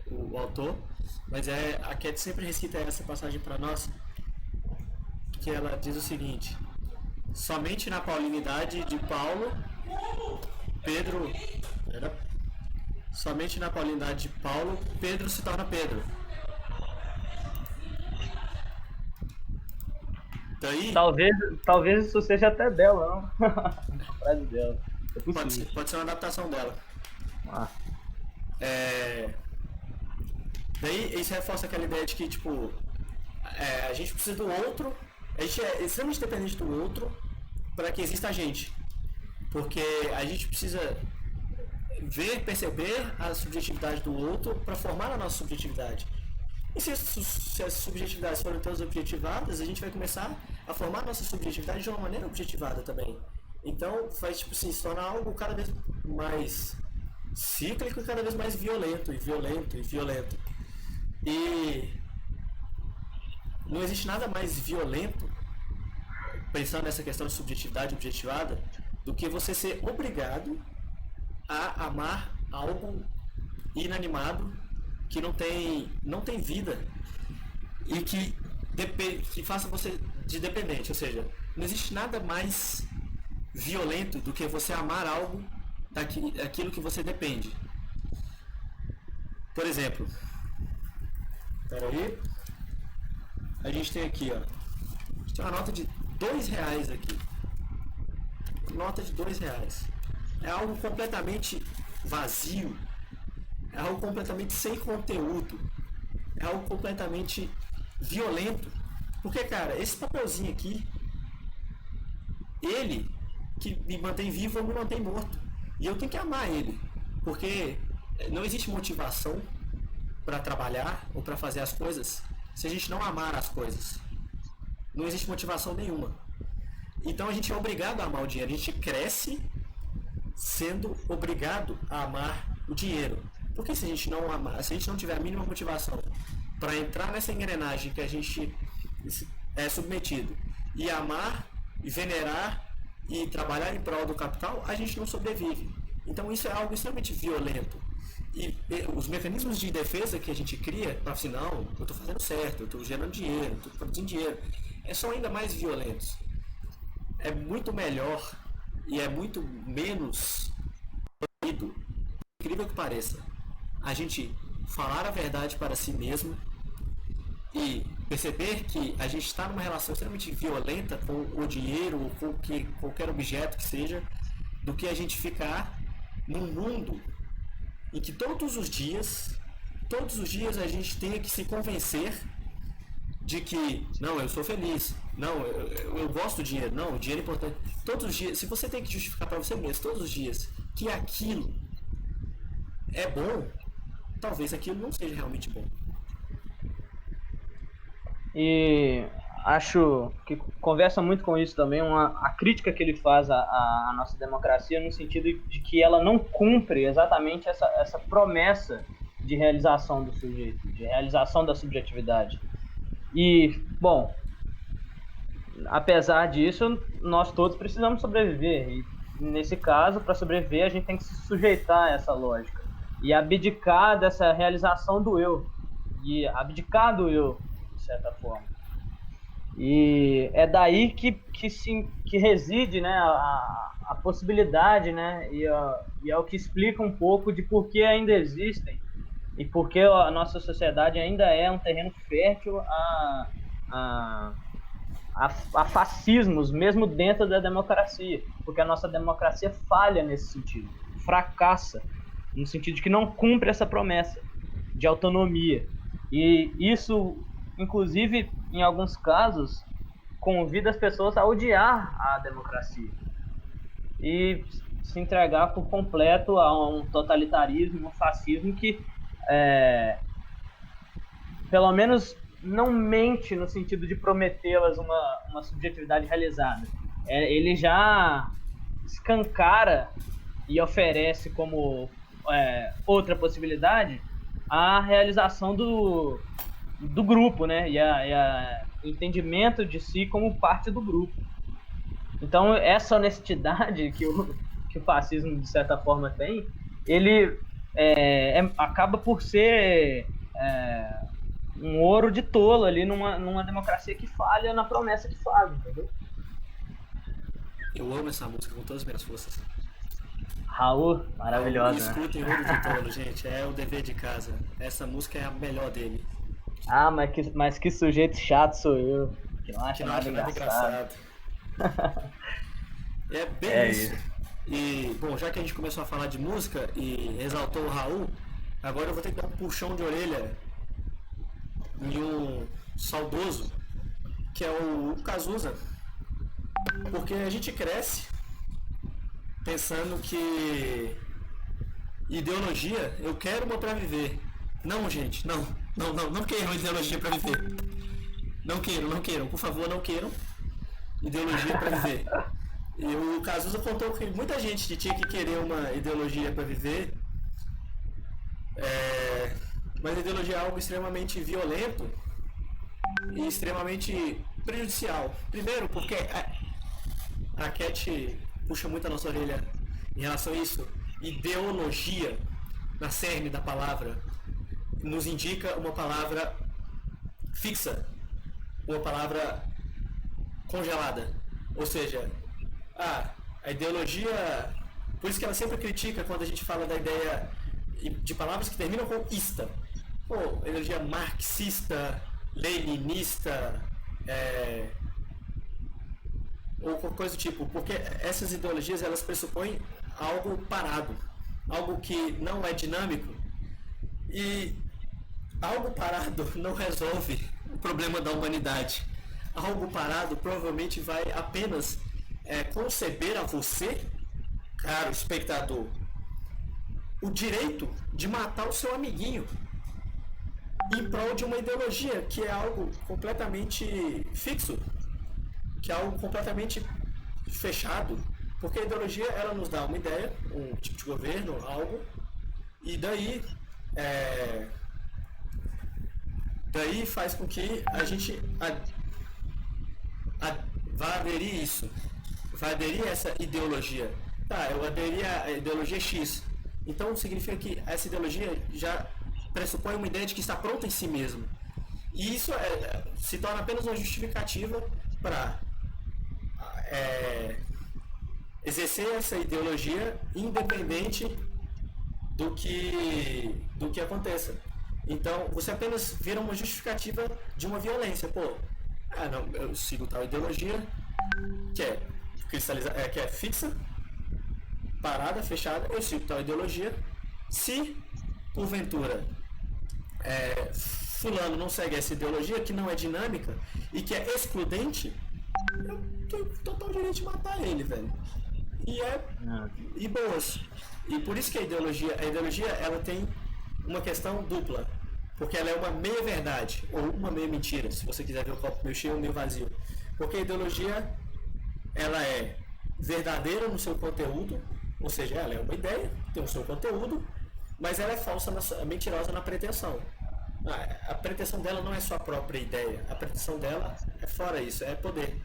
o autor, mas a Cat sempre recita essa passagem para nós, que ela diz o seguinte: somente na paulinidade de Paulo, somente na paulinidade de Paulo, Pedro se torna Pedro. Daí, talvez isso seja até dela, não? A frase dela. Pode ser uma adaptação dela. Daí isso reforça aquela ideia de que, tipo, a gente precisa do outro, a gente é extremamente dependente do outro para que exista a gente. Porque a gente precisa perceber a subjetividade do outro para formar a nossa subjetividade. E se as subjetividades forem todas objetivadas, a gente vai começar a formar a nossa subjetividade de uma maneira objetivada também. Então, faz, tipo assim, se tornar algo cada vez mais cíclico e cada vez mais violento, e violento, e violento. E não existe nada mais violento, pensando nessa questão de subjetividade objetivada, do que você ser obrigado a amar algo inanimado, que não tem vida e que faça você de dependente. Ou seja, não existe nada mais violento do que você amar algo daquilo que você depende. Por exemplo, peraí, a gente tem aqui, ó, a gente tem uma nota de R$2 aqui. Nota de R$2. É algo completamente vazio. É algo completamente sem conteúdo. É algo completamente violento. Porque, cara, esse papelzinho aqui, ele que me mantém vivo ou me mantém morto. E eu tenho que amar ele. Porque não existe motivação para trabalhar ou para fazer as coisas se a gente não amar as coisas. não existe motivação nenhuma. Então a gente é obrigado a amar o dinheiro, a gente cresce sendo obrigado a amar o dinheiro. Porque se a gente não amar, se a gente não tiver a mínima motivação para entrar nessa engrenagem que a gente é submetido e amar e venerar e trabalhar em prol do capital, a gente não sobrevive. Então isso é algo extremamente violento. E os mecanismos de defesa que a gente cria para assim, não, eu estou fazendo certo, eu estou gerando dinheiro, estou produzindo dinheiro, são ainda mais violentos. É muito melhor e é muito menos incrível que pareça, a gente falar a verdade para si mesmo e perceber que a gente está numa relação extremamente violenta com o dinheiro ou com qualquer objeto que seja, do que a gente ficar num mundo em que todos os dias a gente tenha que se convencer de que, não, eu sou feliz, não, eu gosto do dinheiro, não, o dinheiro é importante. Todos os dias, se você tem que justificar para você mesmo, todos os dias, que aquilo é bom, talvez aquilo não seja realmente bom. E acho que conversa muito com isso também, a crítica que ele faz à nossa democracia, no sentido de que ela não cumpre exatamente essa promessa de realização do sujeito, de realização da subjetividade. E, bom, apesar disso, nós todos precisamos sobreviver. E, nesse caso, para sobreviver, a gente tem que se sujeitar a essa lógica. E abdicar dessa realização do eu. E abdicar do eu, de certa forma. E é daí que reside, né, a possibilidade, né, e é o que explica um pouco de por que ainda existem e por que a nossa sociedade ainda é um terreno fértil a fascismos, mesmo dentro da democracia, porque a nossa democracia falha nesse sentido, fracassa, no sentido de que não cumpre essa promessa de autonomia. E isso, inclusive, em alguns casos, convida as pessoas a odiar a democracia e se entregar por completo a um totalitarismo, um fascismo que, pelo menos, não mente no sentido de prometê-las uma subjetividade realizada. Ele já escancara e oferece como outra possibilidade a realização do grupo, né? E o entendimento de si como parte do grupo. Então, essa honestidade que o fascismo, de certa forma, tem, ele acaba por ser um ouro de tolo ali numa democracia que falha na promessa que faz, entendeu? Eu amo essa música com todas as minhas forças. Raul, maravilhosa. Escutem Ouro de Tolo, gente, é o dever de casa. Essa música é a melhor dele. Ah, mas que sujeito chato sou eu, que não acha nada engraçado. É bem isso. E, bom, já que a gente começou a falar de música e exaltou o Raul, agora eu vou ter que dar um puxão de orelha em um saudoso, que é o Cazuza. Porque a gente cresce pensando que ideologia, eu quero uma pra viver. Não, gente, não queiram ideologia pra viver. Não queiram, por favor, não queiram ideologia pra viver. E o Cazuza contou que muita gente tinha que querer uma ideologia pra viver, mas a ideologia é algo extremamente violento e extremamente prejudicial. Primeiro, porque a Cat puxa muito a nossa orelha em relação a isso. Ideologia, na cerne da palavra, nos indica uma palavra fixa, uma palavra congelada. Ou seja, a ideologia... Por isso que ela sempre critica quando a gente fala da ideia de palavras que terminam com ista. Ideologia marxista, leninista, ou qualquer coisa do tipo, porque essas ideologias elas pressupõem algo parado, algo que não é dinâmico, e algo parado não resolve o problema da humanidade. Algo parado provavelmente vai apenas conceber a você, caro espectador, o direito de matar o seu amiguinho em prol de uma ideologia que é algo completamente fixo, que é algo completamente fechado, porque a ideologia ela nos dá uma ideia, um tipo de governo, algo, e daí faz com que a gente vá aderir isso, vai aderir a essa ideologia. Tá, eu aderi à ideologia X. Então significa que essa ideologia já pressupõe uma ideia de que está pronta em si mesmo. E isso se torna apenas uma justificativa para exercer essa ideologia independente do que aconteça. Então, você apenas vira uma justificativa de uma violência. Pô, não, eu sigo tal ideologia que é que é fixa, parada, fechada, eu sigo tal ideologia. Se, porventura, fulano não segue essa ideologia, que não é dinâmica e que é excludente, eu tenho total direito de matar ele, velho. E boas. E por isso que a ideologia ela tem uma questão dupla. Porque ela é uma meia verdade, ou uma meia mentira, se você quiser ver o copo meio cheio ou meio vazio. Porque a ideologia, ela é verdadeira no seu conteúdo, ou seja, ela é uma ideia, tem o seu conteúdo, mas ela é falsa, mentirosa na pretensão. A pretensão dela não é sua própria ideia, a pretensão dela é fora isso, é poder.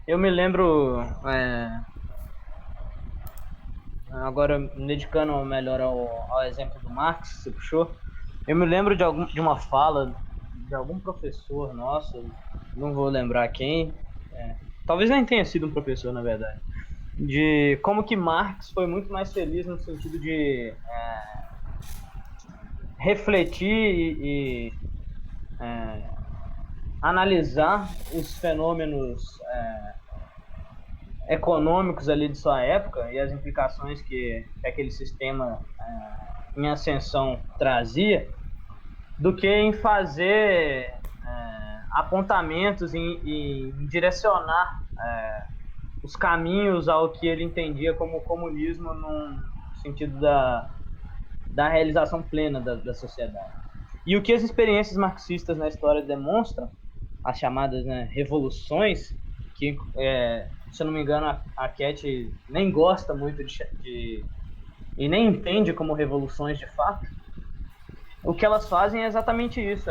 Eu me lembro, agora me dedicando melhor ao exemplo do Marx, que você puxou, eu me lembro de uma fala de algum professor nosso, não vou lembrar quem, talvez nem tenha sido um professor, na verdade, de como que Marx foi muito mais feliz no sentido de refletir e analisar os fenômenos econômicos ali de sua época e as implicações que aquele sistema em ascensão trazia, do que em fazer apontamentos e direcionar os caminhos ao que ele entendia como comunismo no sentido da realização plena da sociedade. E o que as experiências marxistas na história demonstram, as chamadas revoluções, que, se eu não me engano, a Cat nem gosta muito e nem entende como revoluções de fato, o que elas fazem é exatamente isso,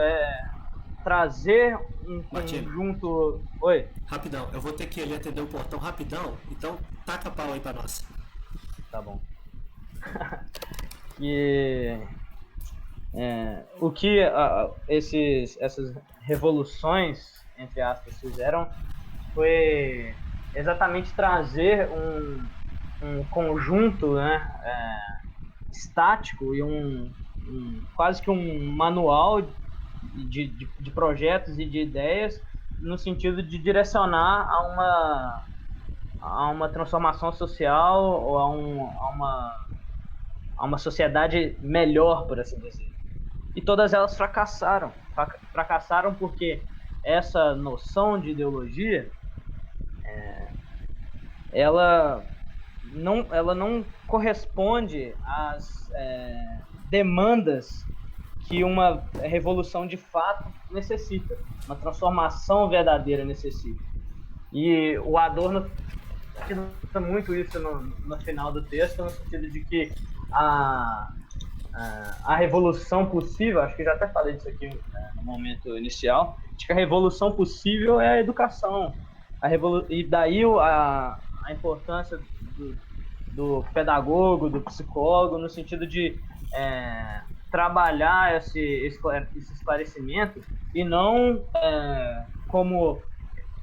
trazer um conjunto... Oi? Rapidão, eu vou ter que ir atender o portão rapidão, então taca a pau aí pra nós. Tá bom. O que essas revoluções, entre aspas, fizeram foi exatamente trazer um conjunto estático e quase que um manual de projetos e de ideias no sentido de direcionar a uma transformação social ou a uma sociedade melhor, por assim dizer. E todas elas fracassaram. Fracassaram porque essa noção de ideologia ela não corresponde às demandas que uma revolução de fato necessita, uma transformação verdadeira necessita. E o Adorno cita muito isso no final do texto, no sentido de que a revolução possível, acho que já até falei disso aqui no momento inicial, de que a revolução possível é a educação. E daí a importância do pedagogo, do psicólogo, no sentido de trabalhar esse esclarecimento e não, como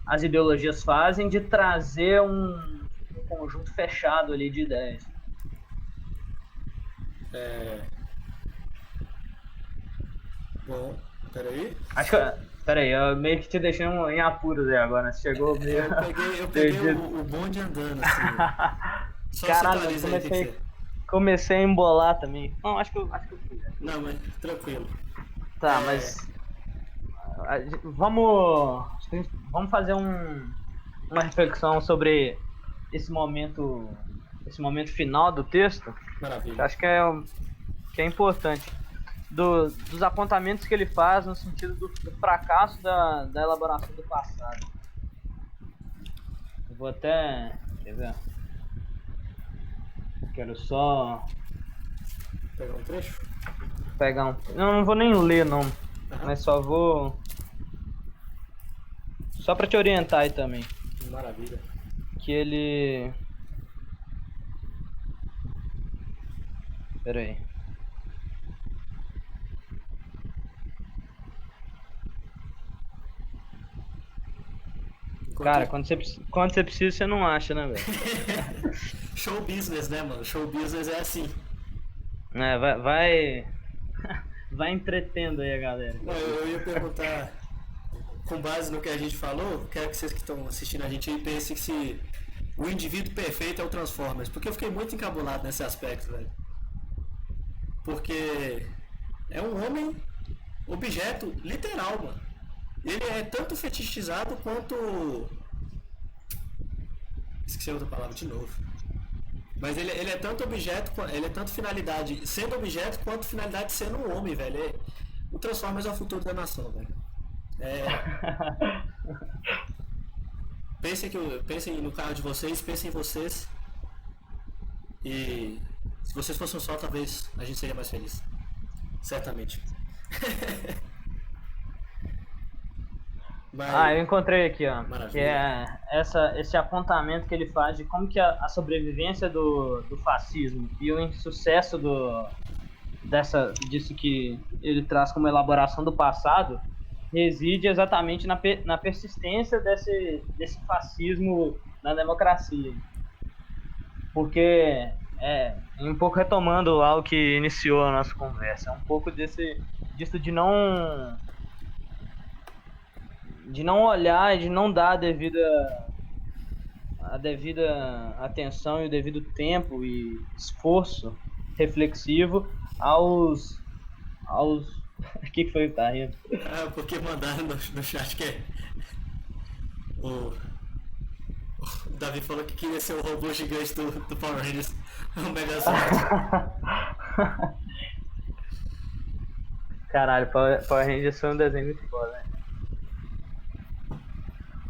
as ideologias fazem, de trazer um conjunto fechado ali de ideias. Bom, peraí. Acho que... Peraí, eu meio que te deixei em apuros aí agora, né? Chegou meio... Eu peguei o bonde andando, assim. Só caralho, comecei a embolar também. Não, acho que eu fui. Não, mas tranquilo. Tá, mas... Vamos fazer uma reflexão sobre esse momento final do texto. Maravilha. Acho que é importante. dos apontamentos que ele faz no sentido do fracasso da elaboração do passado. Eu vou até... Quer ver? Quero só... Pegar um trecho? pegar um... Não vou nem ler, não. Mas só vou... Só pra te orientar aí também. Maravilha. Que ele... Pera aí. Cara, quando você precisa, você não acha, né, velho? Show business, né, mano? Show business é assim. É, vai entretendo aí a galera. Eu ia perguntar, com base no que a gente falou, quero que vocês que estão assistindo a gente aí pensem que se o indivíduo perfeito é o Transformers. Porque eu fiquei muito encabulado nesse aspecto, velho. Porque é um homem objeto literal, mano. Ele é tanto fetichizado quanto... Esqueci outra palavra de novo. Mas ele é tanto objeto, ele é tanto finalidade sendo objeto, quanto finalidade sendo um homem, velho. O Transformers é o futuro da nação, velho. Pensem no carro de vocês, pensem em vocês. E se vocês fossem um só, talvez a gente seria mais feliz. Certamente. Mas... eu encontrei aqui, ó. Maravilha. Que é esse apontamento que ele faz de como que a sobrevivência do fascismo e o insucesso disso que ele traz como elaboração do passado reside exatamente na persistência desse fascismo na democracia. Porque, um pouco retomando algo que iniciou a nossa conversa, um pouco disso de não olhar e de não dar a devida atenção e o devido tempo e esforço reflexivo aos... O que foi que tá rindo? Porque mandaram no chat que o Davi falou que queria ser o robô gigante do Power Rangers, o Megazord. Caralho, Power Rangers foi um desenho muito foda, né?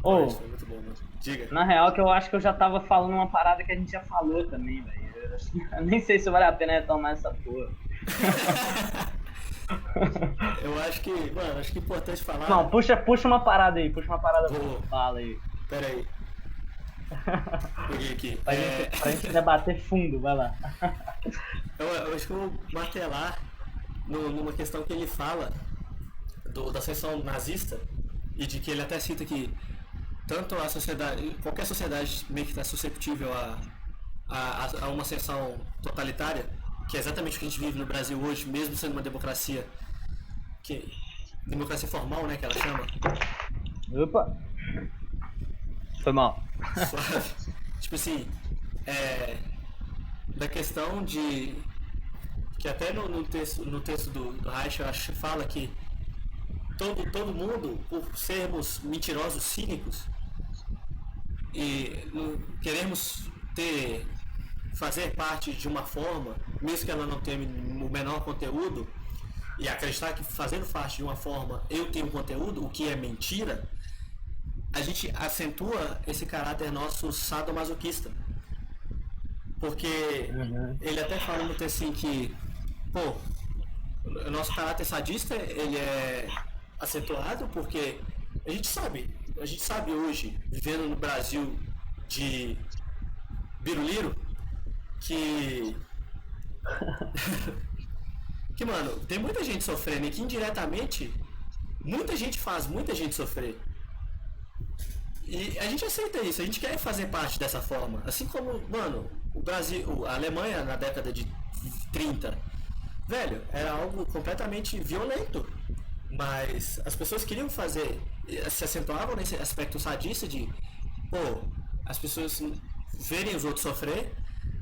Foi muito bom, mano. Diga. Na real, que eu acho que eu já tava falando uma parada que a gente já falou também, velho. Eu nem sei se vale a pena retomar essa porra. Eu acho que, mano, acho que é importante falar. Não, puxa uma parada aí, fala aí. Pera aí. Peguei aqui. Pra gente debater fundo, vai lá. Eu acho que eu vou martelar numa questão que ele fala da seção nazista e de que ele até cita que tanto a sociedade, qualquer sociedade meio que está susceptível a uma seção totalitária, que é exatamente o que a gente vive no Brasil hoje, mesmo sendo uma democracia, democracia formal, né, que ela chama. Opa! Foi mal. Suave. Tipo assim, da questão de que até no texto do Reich, eu acho que fala que todo mundo, por sermos mentirosos, cínicos, e queremos fazer parte de uma forma, mesmo que ela não tenha o menor conteúdo, e acreditar que fazendo parte de uma forma eu tenho conteúdo, o que é mentira, a gente acentua esse caráter nosso sadomasoquista. Porque ele até fala no texto assim que, o nosso caráter sadista, ele é acentuado porque a gente sabe hoje, vivendo no Brasil de biruliro, que mano, tem muita gente sofrendo e que indiretamente muita gente faz muita gente sofrer. E a gente aceita isso, a gente quer fazer parte dessa forma. Assim como, mano, o Brasil, a Alemanha na década de 30, velho, era algo completamente violento. Mas as pessoas queriam se acentuavam nesse aspecto sadista de, as pessoas verem os outros sofrer,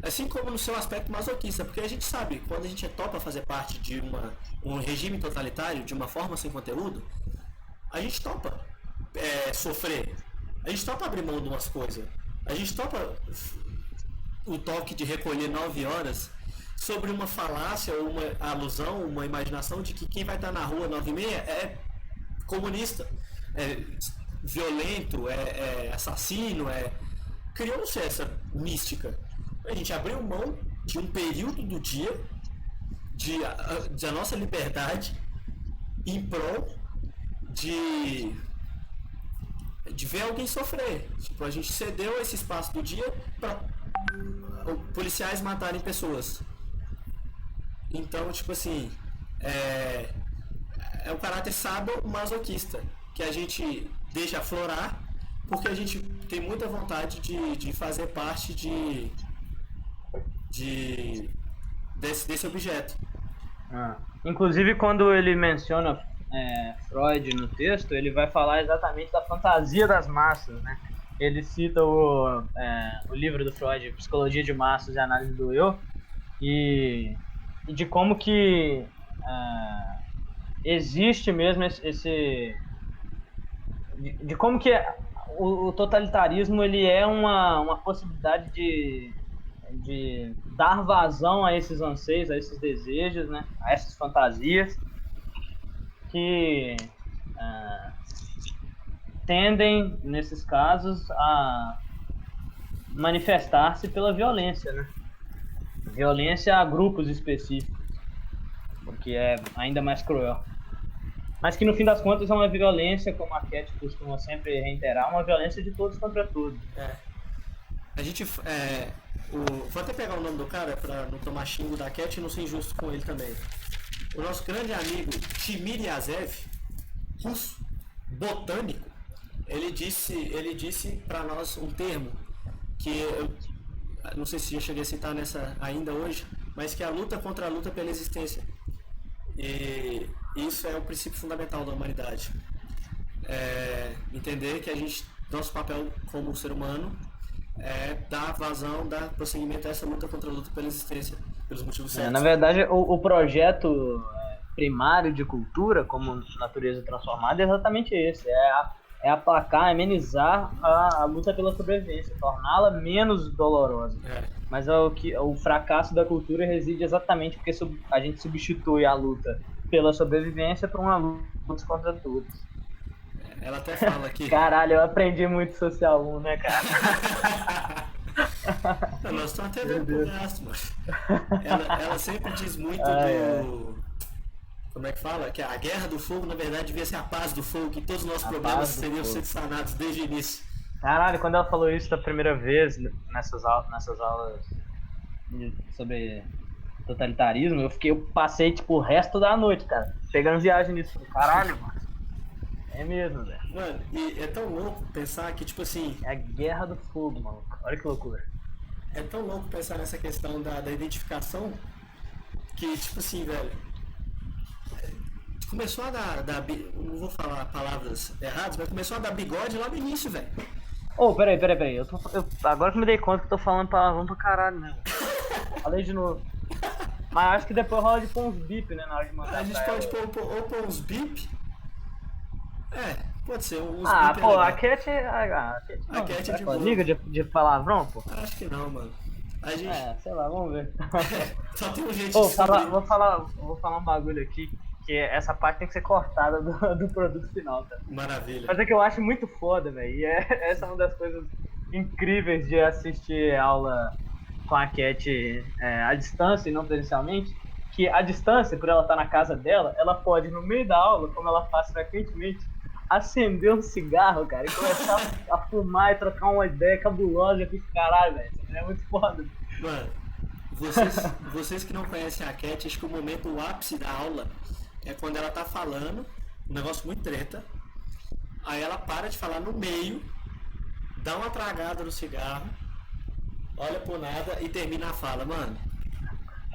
assim como no seu aspecto masoquista, porque a gente sabe, quando a gente topa fazer parte de um regime totalitário, de uma forma sem conteúdo, a gente topa sofrer, a gente topa abrir mão de umas coisas, a gente topa o toque de recolher 9 horas sobre uma falácia, ou uma alusão, uma imaginação de que quem vai estar na rua 9h30 é comunista, é violento, é assassino, criou-se essa mística. A gente abriu mão de um período do dia, da nossa liberdade, em prol de ver alguém sofrer. Tipo, a gente cedeu esse espaço do dia para policiais matarem pessoas. Então, tipo assim, é um caráter sadomasoquista que a gente deixa aflorar porque a gente tem muita vontade de fazer parte desse objeto. Inclusive, quando ele menciona Freud no texto, ele vai falar exatamente da fantasia das massas, né? Ele cita o livro do Freud, Psicologia de Massas e Análise do Eu, e de como que existe mesmo de como que o totalitarismo ele é uma possibilidade de dar vazão a esses anseios, a esses desejos, né? A essas fantasias que tendem, nesses casos, a manifestar-se pela violência, né? Violência a grupos específicos, porque é ainda mais cruel. Mas que no fim das contas é uma violência, como a Cat costuma sempre reiterar, uma violência de todos contra todos. A gente. Vou até pegar o nome do cara pra não tomar xingo da Cat e não ser injusto com ele também. O nosso grande amigo Timir Yazev, russo, botânico, ele disse para nós um termo que eu não sei se já cheguei a citar nessa ainda hoje, mas que é a luta contra a luta pela existência. E isso é o princípio fundamental da humanidade. Entender que nosso papel como ser humano é dar vazão, dar prosseguimento a essa luta contra a luta pela existência, pelos motivos certos. Na verdade, o projeto primário de cultura, como natureza transformada, é exatamente esse. É aplacar, amenizar a luta pela sobrevivência, torná-la menos dolorosa. Mas o fracasso da cultura reside exatamente porque a gente substitui a luta pela sobrevivência por uma luta contra todos. Ela até fala que... Caralho, eu aprendi muito Social 1, né, cara? Nós estamos até vendo pro gasto, mano. Ela sempre diz muito do... Como é que fala? Que a guerra do fogo, na verdade, devia ser a paz do fogo, que todos os nossos problemas seriam sanados desde o início. Caralho, quando ela falou isso da primeira vez, nessas aulas sobre totalitarismo, eu passei, tipo, o resto da noite, cara, pegando viagem nisso. Caralho, mano. É mesmo, velho. Mano, e é tão louco pensar que, tipo assim... É a guerra do fogo, mano. Olha que loucura. É tão louco pensar nessa questão da identificação que, tipo assim, velho... Começou a dar... Não vou falar palavras erradas, mas começou a dar bigode lá no início, velho. Peraí. Agora que me dei conta que eu tô falando palavrão pra caralho, né? Falei de novo. Mas acho que depois rola de pôr uns bip, né? Na hora de mandar. A gente pode pôr uns bip. Pode ser uns bip. Pô, a Cat é de boa. Liga de palavrão, pô? Acho que não, mano. A gente... sei lá, vamos ver. Só tem um jeito vou falar um bagulho aqui, que essa parte tem que ser cortada do produto final, tá? Maravilha. Mas é que eu acho muito foda, velho. E essa é uma das coisas incríveis de assistir aula com a Cat à distância e não presencialmente. Que a distância, por ela estar na casa dela, ela pode, no meio da aula, como ela faz frequentemente, acender um cigarro, cara, e começar a fumar e trocar uma ideia cabulosa. Eu fico, caralho, velho, é muito foda. Mano, vocês que não conhecem a Cat, acho que o momento, o ápice da aula é quando ela tá falando, um negócio muito treta, aí ela para de falar no meio, dá uma tragada no cigarro, olha pro nada e termina a fala, mano.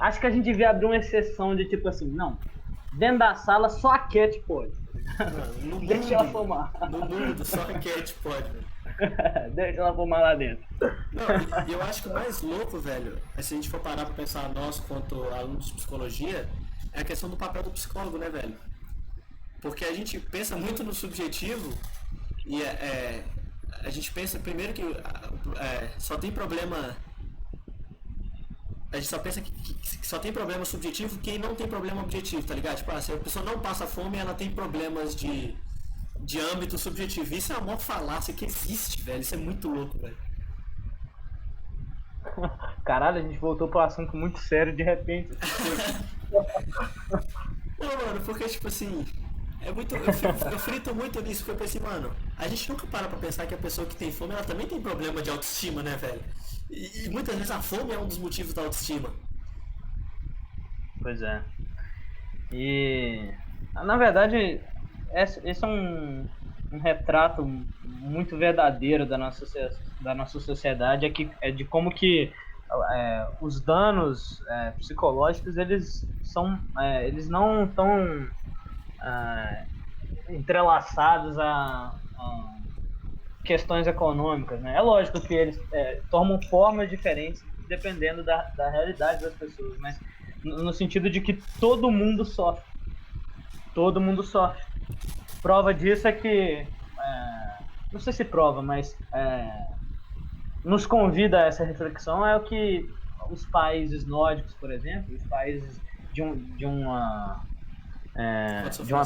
Acho que a gente devia abrir uma exceção de tipo assim, não, dentro da sala só a Cat pode. Mano, deixa ela fumar. No mundo só a Cat pode, velho. Deixa ela fumar lá dentro. Não, e eu acho que o mais louco, velho, se a gente for parar pra pensar nós quanto alunos de psicologia, é a questão do papel do psicólogo, né, velho? Porque a gente pensa muito no subjetivo e a gente pensa primeiro que só tem problema a gente só pensa que só tem problema subjetivo quem não tem problema objetivo, tá ligado? Tipo, se a pessoa não passa fome, ela tem problemas de âmbito subjetivo. Isso é uma maior falácia que existe, velho. Isso é muito louco, velho. Caralho, a gente voltou pro assunto muito sério de repente. Não, mano, porque, tipo assim, eu frito muito nisso, porque eu pensei, mano, a gente nunca para pra pensar que a pessoa que tem fome, ela também tem problema de autoestima, né, velho? E muitas vezes a fome é um dos motivos da autoestima. Pois é. E, na verdade, esse é um retrato muito verdadeiro da nossa sociedade, é de como que os danos psicológicos, eles não estão entrelaçados a questões econômicas, né? É lógico que eles tomam formas diferentes dependendo da realidade das pessoas, mas no sentido de que todo mundo sofre. Todo mundo sofre. Prova disso é que, não sei se prova, mas nos convida a essa reflexão é o que os países nórdicos, por exemplo, os países de uma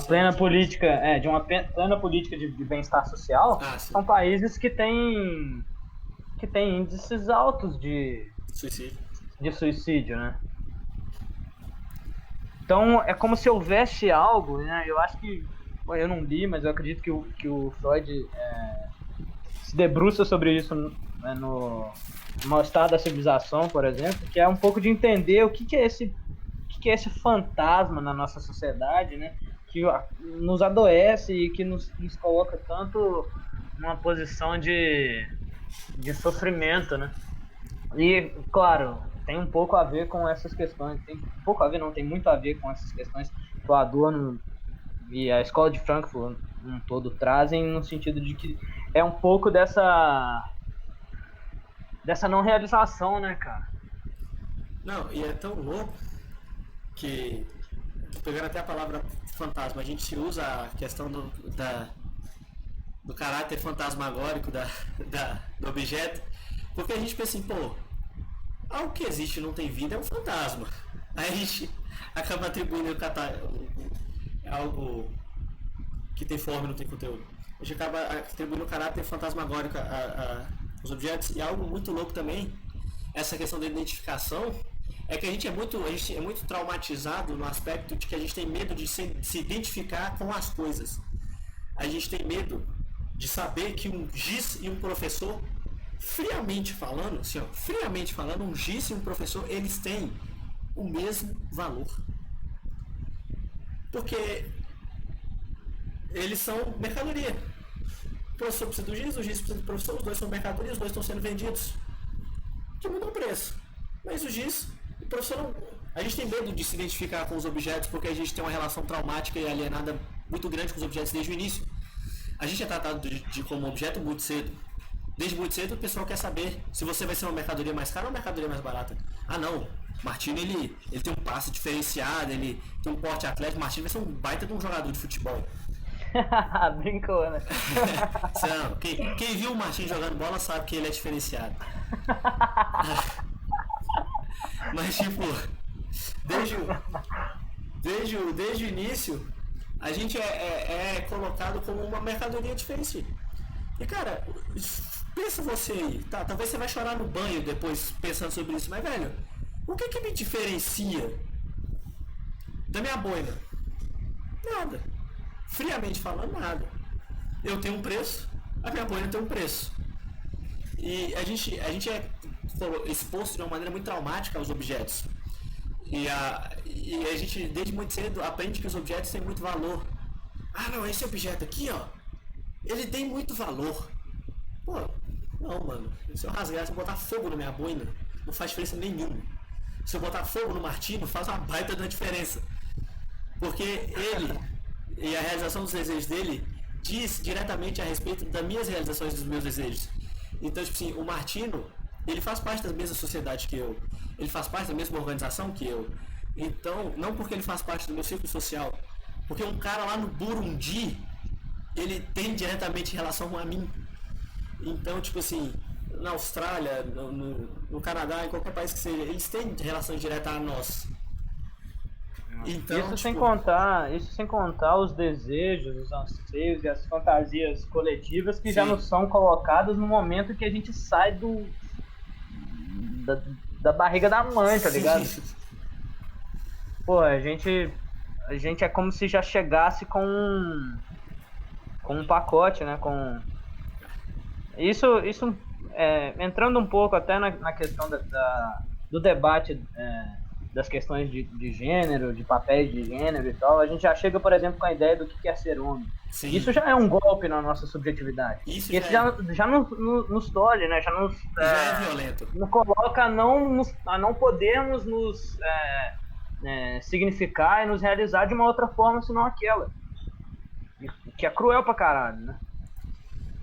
plena política, de bem-estar social, são países que têm índices altos de suicídio, né? Então é como se houvesse algo, né? Eu acho que, eu não li, mas eu acredito que o Freud se debruça sobre isso no Mal-Estar da Civilização, por exemplo, que é um pouco de entender o que é esse fantasma na nossa sociedade, né? Que nos adoece e que nos coloca tanto numa posição de sofrimento, né? E, claro, tem um pouco a ver com essas questões, tem muito a ver com essas questões que o Adorno e a Escola de Frankfurt um todo trazem, no sentido de que é um pouco dessa não realização, né, cara? Não, e é tão louco que, pegando até a palavra fantasma, a gente usa a questão do caráter fantasmagórico do objeto, porque a gente pensa assim, pô, algo que existe e não tem vida é um fantasma. Aí a gente acaba atribuindo algo que tem forma e não tem conteúdo. A gente acaba atribuindo o caráter fantasmagórico aos objetos. E algo muito louco também, essa questão da identificação, é que a gente é muito traumatizado no aspecto de que a gente tem medo de se identificar com as coisas. A gente tem medo de saber que um giz e um professor, friamente falando, um giz e um professor, eles têm o mesmo valor. Porque eles são mercadoria. O professor precisa do giz, o giz precisa do professor, os dois são mercadoria, os dois estão sendo vendidos. Que muda o preço. Mas o giz, o professor não. A gente tem medo de se identificar com os objetos porque a gente tem uma relação traumática e alienada muito grande com os objetos desde o início. A gente é tratado como objeto muito cedo. Desde muito cedo o pessoal quer saber se você vai ser uma mercadoria mais cara ou uma mercadoria mais barata. Ah não, Martino ele tem um passe diferenciado, ele tem um porte atlético, Martino vai ser um baita de um jogador de futebol. Brincou, né? Quem viu o Martino jogando bola sabe que ele é diferenciado. Mas tipo, desde o início, a gente é colocado como uma mercadoria diferenciada. E cara, pensa você aí, tá, talvez você vai chorar no banho depois pensando sobre isso, mas velho, o que me diferencia da minha boina? Nada. Friamente falando, nada. Eu tenho um preço, a minha boina tem um preço. E a gente é exposto de uma maneira muito traumática aos objetos. E a gente, desde muito cedo, aprende que os objetos têm muito valor. Ah não, esse objeto aqui, ó, ele tem muito valor. Pô, não, mano. Se eu rasgar, se eu botar fogo na minha boina, não faz diferença nenhuma. Se eu botar fogo no Martino, faz uma baita da diferença. Porque ele e a realização dos desejos dele diz diretamente a respeito das minhas realizações dos meus desejos. Então, tipo assim, o Martino, ele faz parte da mesma sociedade que eu. Ele faz parte da mesma organização que eu. Então, não porque ele faz parte do meu círculo social, porque um cara lá no Burundi, ele tem diretamente relação com a mim. Então, tipo assim, na Austrália, no Canadá, em qualquer país que seja, eles têm relação direta a nós. Então, isso sem contar os desejos, os anseios e as fantasias coletivas que já sim, nos são colocadas no momento que a gente sai da barriga da mãe, tá ligado? sim. Pô, a gente é como se já chegasse com um pacote, né? Isso entrando um pouco até na questão do debate das questões de gênero, de papéis de gênero e tal, a gente já chega, por exemplo, com a ideia do que é ser homem. Sim. Isso já é um golpe na nossa subjetividade. Isso Isso já nos tolhe, né? já é violento. Nos coloca a não podermos nos significar e nos realizar de uma outra forma senão aquela. Que é cruel pra caralho, né?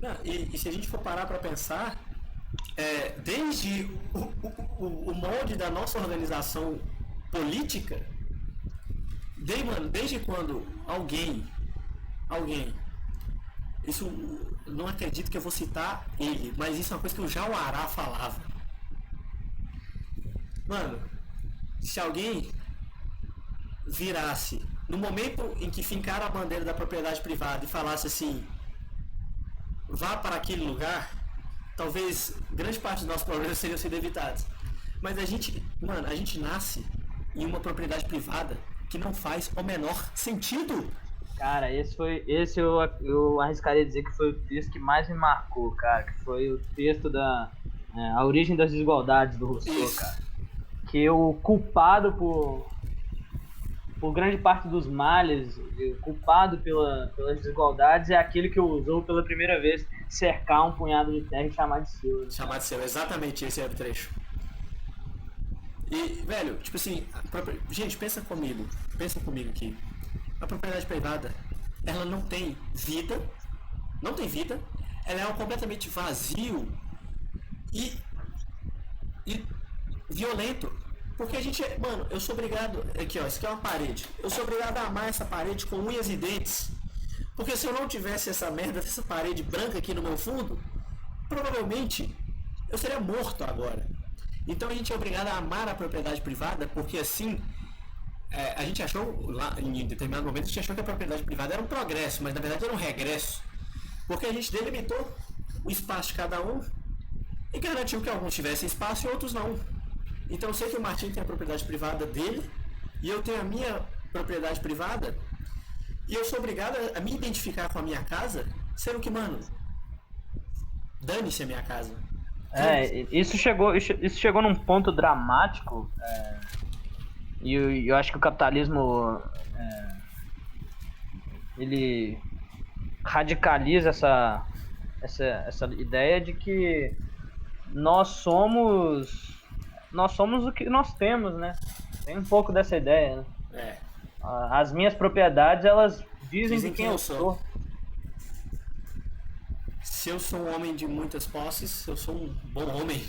Não, e se a gente for parar pra pensar, desde o molde da nossa organização política, desde quando alguém, isso não acredito que eu vou citar ele, mas isso é uma coisa que o Jauará falava. Mano, se alguém virasse, no momento em que fincaram a bandeira da propriedade privada e falasse assim, vá para aquele lugar, talvez grande parte dos nossos problemas seriam sido evitados. Mas a gente nasce em uma propriedade privada que não faz o menor sentido. Cara, esse eu arriscaria dizer que foi o texto que mais me marcou, cara, que foi o texto A Origem das Desigualdades do Rousseau, Isso. cara. Que o culpado por grande parte dos males, o culpado pelas desigualdades é aquele que ousou pela primeira vez cercar um punhado de terra e chamar de seu. Chamar de seu, exatamente esse é o trecho. E, velho, tipo assim, gente, pensa comigo aqui. A propriedade privada, ela não tem vida, ela é um completamente vazio e violento. Porque a gente, mano, eu sou obrigado, aqui ó, isso aqui é uma parede, eu sou obrigado a amar essa parede com unhas e dentes. Porque se eu não tivesse essa merda dessa parede branca aqui no meu fundo, provavelmente eu seria morto agora. Então a gente é obrigado a amar a propriedade privada, porque assim, a gente achou, lá em determinado momento, a gente achou que a propriedade privada era um progresso, mas na verdade era um regresso. Porque a gente delimitou o espaço de cada um e garantiu que alguns tivessem espaço e outros não. Então eu sei que o Martim tem a propriedade privada dele e eu tenho a minha propriedade privada e eu sou obrigado a me identificar com a minha casa, sendo que, mano, dane-se a minha casa. Isso chegou num ponto dramático e eu acho que o capitalismo ele radicaliza essa ideia de que nós somos o que nós temos, né? Tem um pouco dessa ideia, né? As minhas propriedades, elas dizem de quem eu sou. Se eu sou um homem de muitas posses, eu sou um bom homem.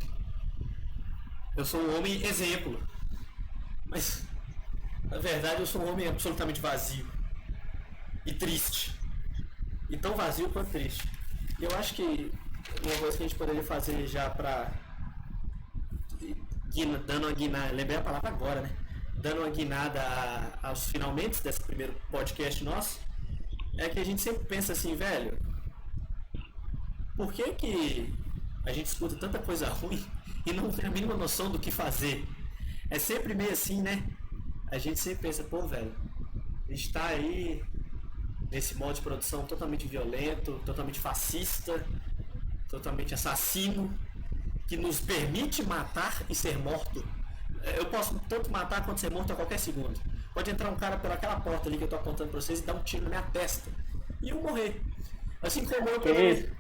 Eu sou um homem exemplo. Mas, na verdade, eu sou um homem absolutamente vazio. E triste. E tão vazio quanto triste. E eu acho que uma coisa que a gente poderia fazer já pra... dando uma guinada, lembrei a palavra agora, né? Dando uma guinada aos finalmente desse primeiro podcast nosso, é que a gente sempre pensa assim, velho, por que a gente escuta tanta coisa ruim e não tem a mínima noção do que fazer? É sempre meio assim, né? A gente sempre pensa, pô, velho, a gente tá aí nesse modo de produção totalmente violento, totalmente fascista, totalmente assassino, que nos permite matar e ser morto. Eu posso tanto matar quanto ser morto a qualquer segundo. Pode entrar um cara pelaquela porta ali que eu tô apontando pra vocês e dar um tiro na minha testa. E eu morrer. Assim como eu poderia...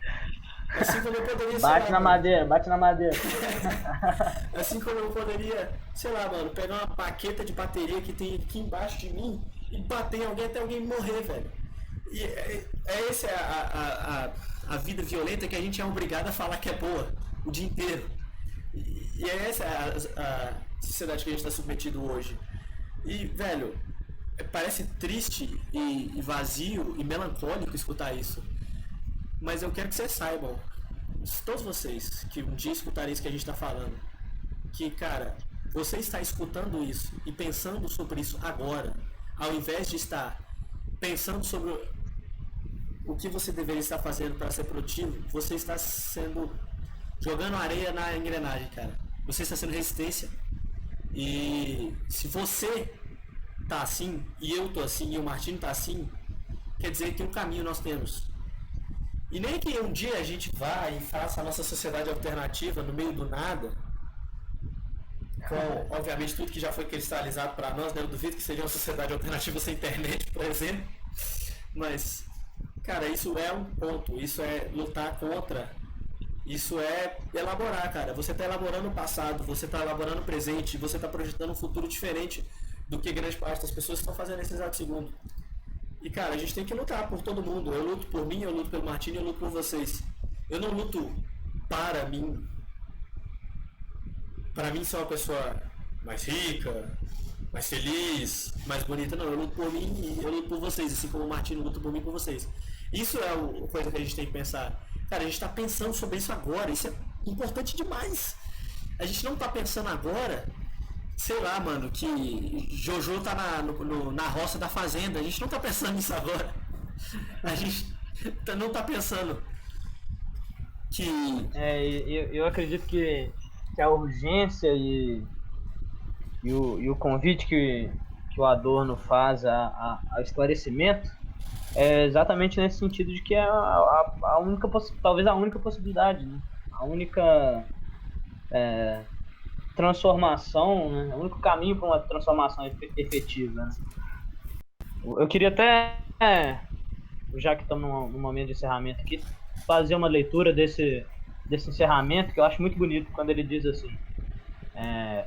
Bate na madeira. Assim como eu poderia, sei lá, mano, pegar uma baqueta de bateria que tem aqui embaixo de mim e bater em alguém até alguém morrer, velho. E essa a vida violenta que a gente é obrigado a falar que é boa o dia inteiro. E é essa a sociedade que a gente está submetido hoje. E, velho, parece triste e vazio e melancólico escutar isso. Mas eu quero que vocês saibam, todos vocês que um dia escutarem isso que a gente está falando, que, cara, você está escutando isso e pensando sobre isso agora, ao invés de estar pensando sobre o que você deveria estar fazendo para ser produtivo, você está jogando areia na engrenagem, cara. Você está sendo resistência. E se você tá assim, e eu tô assim, e o Martino tá assim, quer dizer que um caminho nós temos. E nem que um dia a gente vá e faça a nossa sociedade alternativa no meio do nada, com, obviamente, tudo que já foi cristalizado para nós, né? Eu duvido que seja uma sociedade alternativa sem internet, por exemplo. Mas, cara, isso é um ponto, isso é lutar contra, isso é elaborar, cara. Você está elaborando o passado, você está elaborando o presente, você está projetando um futuro diferente do que grande parte das pessoas estão fazendo nesse exato segundo. E, cara, a gente tem que lutar por todo mundo. Eu luto por mim, eu luto pelo Martino, eu luto por vocês. Eu não luto para mim. Para mim ser uma pessoa mais rica, mais feliz, mais bonita. Não, eu luto por mim e eu luto por vocês, assim como o Martino luta por mim e por vocês. Isso é a coisa que a gente tem que pensar. Cara, a gente está pensando sobre isso agora. Isso é importante demais. A gente não está pensando agora, sei lá, mano, que Jojo tá na roça da fazenda. A gente não tá pensando nisso agora. A gente não tá pensando que... Eu acredito que a urgência e o convite que o Adorno faz ao esclarecimento é exatamente nesse sentido de que é a única, talvez a única possibilidade, né? A única transformação, né? O único caminho para uma transformação efetiva, né? Eu queria até, já que estamos no momento de encerramento aqui, fazer uma leitura desse encerramento, que eu acho muito bonito, quando ele diz assim: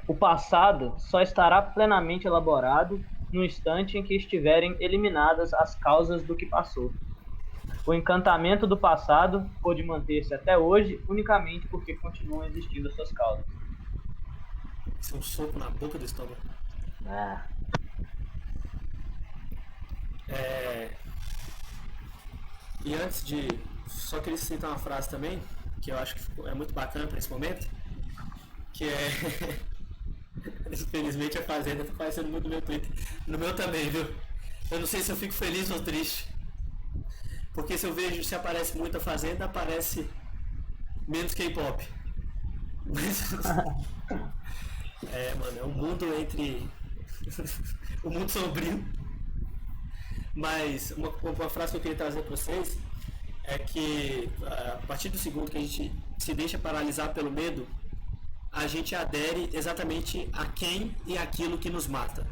o passado só estará plenamente elaborado no instante em que estiverem eliminadas as causas do que passou. O encantamento do passado pode manter-se até hoje unicamente porque continuam existindo as suas causas. Isso é um soco na boca do estômago. E antes de... Só queria citar uma frase também, que eu acho que é muito bacana para esse momento, que é... Infelizmente a Fazenda tá aparecendo muito no meu Twitter. No meu também, viu? Eu não sei se eu fico feliz ou triste. Porque se eu vejo, se aparece muito a Fazenda, aparece menos K-pop. Mas... mano, é um mundo entre... o mundo sombrio. Mas uma frase que eu queria trazer para vocês é que a partir do segundo que a gente se deixa paralisar pelo medo, a gente adere exatamente a quem e aquilo que nos mata.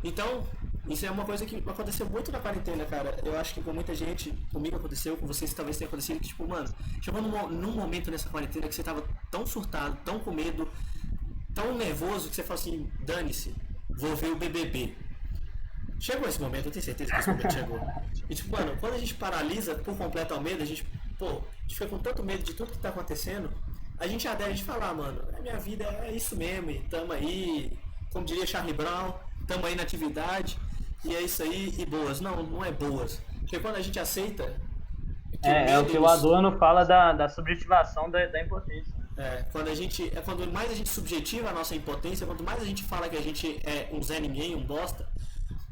Então, isso é uma coisa que aconteceu muito na quarentena, cara. Eu acho que com muita gente, comigo aconteceu, com vocês talvez tenha acontecido, que tipo, mano, chegou num momento nessa quarentena que você tava tão surtado, tão com medo, tão nervoso, que você fala assim: dane-se, vou ver o BBB. Chegou esse momento, eu tenho certeza que esse momento chegou. E tipo, mano, quando a gente paralisa por completo ao medo, a gente fica com tanto medo de tudo que tá acontecendo, a gente adere, a gente fala: mano, a minha vida é isso mesmo, e tamo aí, como diria Charlie Brown, tamo aí na atividade, e é isso aí, e boas. Não é boas. Porque quando a gente aceita... o que o Adorno fala da subjetivação da impotência. Quando mais a gente subjetiva a nossa impotência, quanto mais a gente fala que a gente é um Zé Ninguém, um bosta,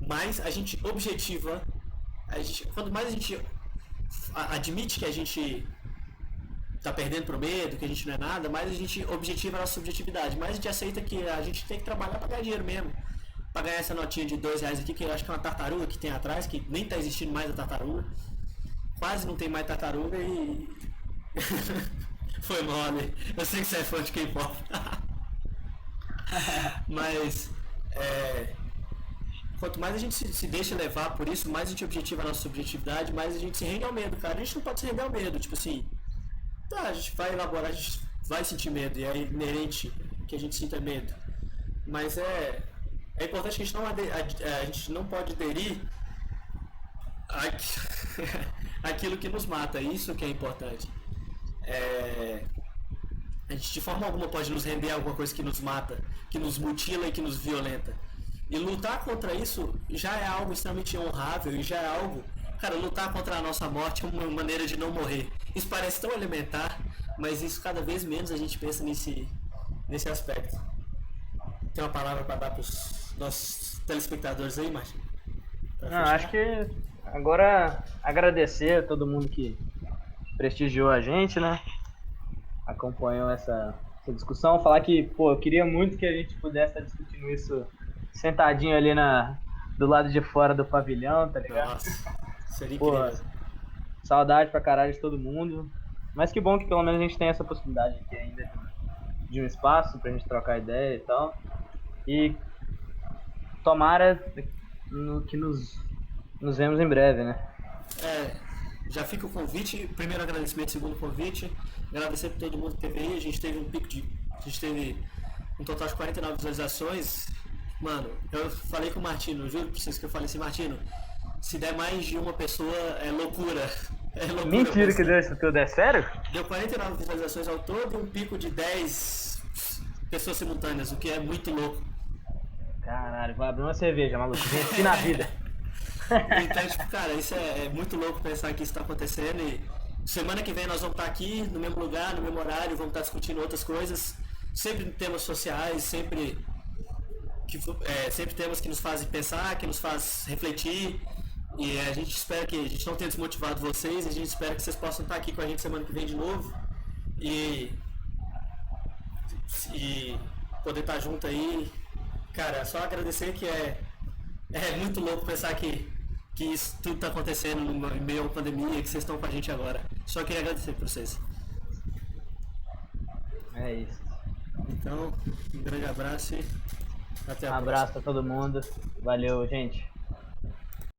mais a gente objetiva, quanto mais a gente admite que a gente tá perdendo pro medo, que a gente não é nada, mais a gente objetiva a nossa subjetividade, mais a gente aceita que a gente tem que trabalhar para ganhar dinheiro mesmo, para ganhar essa notinha de R$2 aqui, que eu acho que é uma tartaruga que tem atrás, que nem tá existindo mais a tartaruga, quase não tem mais tartaruga e... Foi mole, eu sei que você é fã de K-pop. Mas quanto mais a gente se deixa levar por isso, mais a gente objetiva a nossa subjetividade, mais a gente se rende ao medo, cara. A gente não pode se render ao medo, tipo assim, tá, a gente vai elaborar, a gente vai sentir medo, e é inerente que a gente sinta medo. Mas é importante que a gente não pode aderir àquilo que nos mata, isso que é importante. A gente de forma alguma pode nos render a alguma coisa que nos mata, que nos mutila e que nos violenta. E lutar contra isso já é algo extremamente honrável e já é algo Cara, lutar contra a nossa morte é uma maneira de não morrer. Isso parece tão elementar, mas isso cada vez menos a gente pensa nesse aspecto. Tem uma palavra para dar para os nossos telespectadores aí, Martin? Não, acho que agora agradecer a todo mundo que prestigiou a gente, né? Acompanhou essa discussão. Falar que, pô, eu queria muito que a gente pudesse estar discutindo isso sentadinho ali do lado de fora do pavilhão, tá ligado? Nossa, seria Pô, incrível. saudade pra caralho de todo mundo. Mas que bom que pelo menos a gente tem essa possibilidade aqui ainda de um espaço pra gente trocar ideia e tal. E tomara que nos vemos em breve, né? Já fica o convite, primeiro agradecimento, segundo convite. Agradecer por todo mundo que teve aí. A gente teve um total de 49 visualizações. Mano, eu falei com o Martino, eu juro pra vocês que eu falei assim, Martino, se der mais de uma pessoa é loucura. É loucura. Mentira que deu isso tudo, é sério? Deu 49 visualizações ao todo e um pico de 10 pessoas simultâneas, o que é muito louco. Caralho, vou abrir uma cerveja, maluco. Venci na vida. Então, tipo, cara, isso é muito louco pensar que isso tá acontecendo e semana que vem nós vamos estar aqui no mesmo lugar, no mesmo horário, vamos estar discutindo outras coisas, sempre temas sociais, sempre temas que nos fazem pensar, que nos fazem refletir e a gente espera que a gente não tenha desmotivado vocês, a gente espera que vocês possam estar aqui com a gente semana que vem de novo e poder estar junto aí. Cara, só agradecer que é muito louco pensar que isso tudo está acontecendo no meio da pandemia, que vocês estão com a gente agora. Só queria agradecer por vocês. É isso. Então, um grande abraço e até a próxima. Abraço pra todo mundo. Valeu, gente.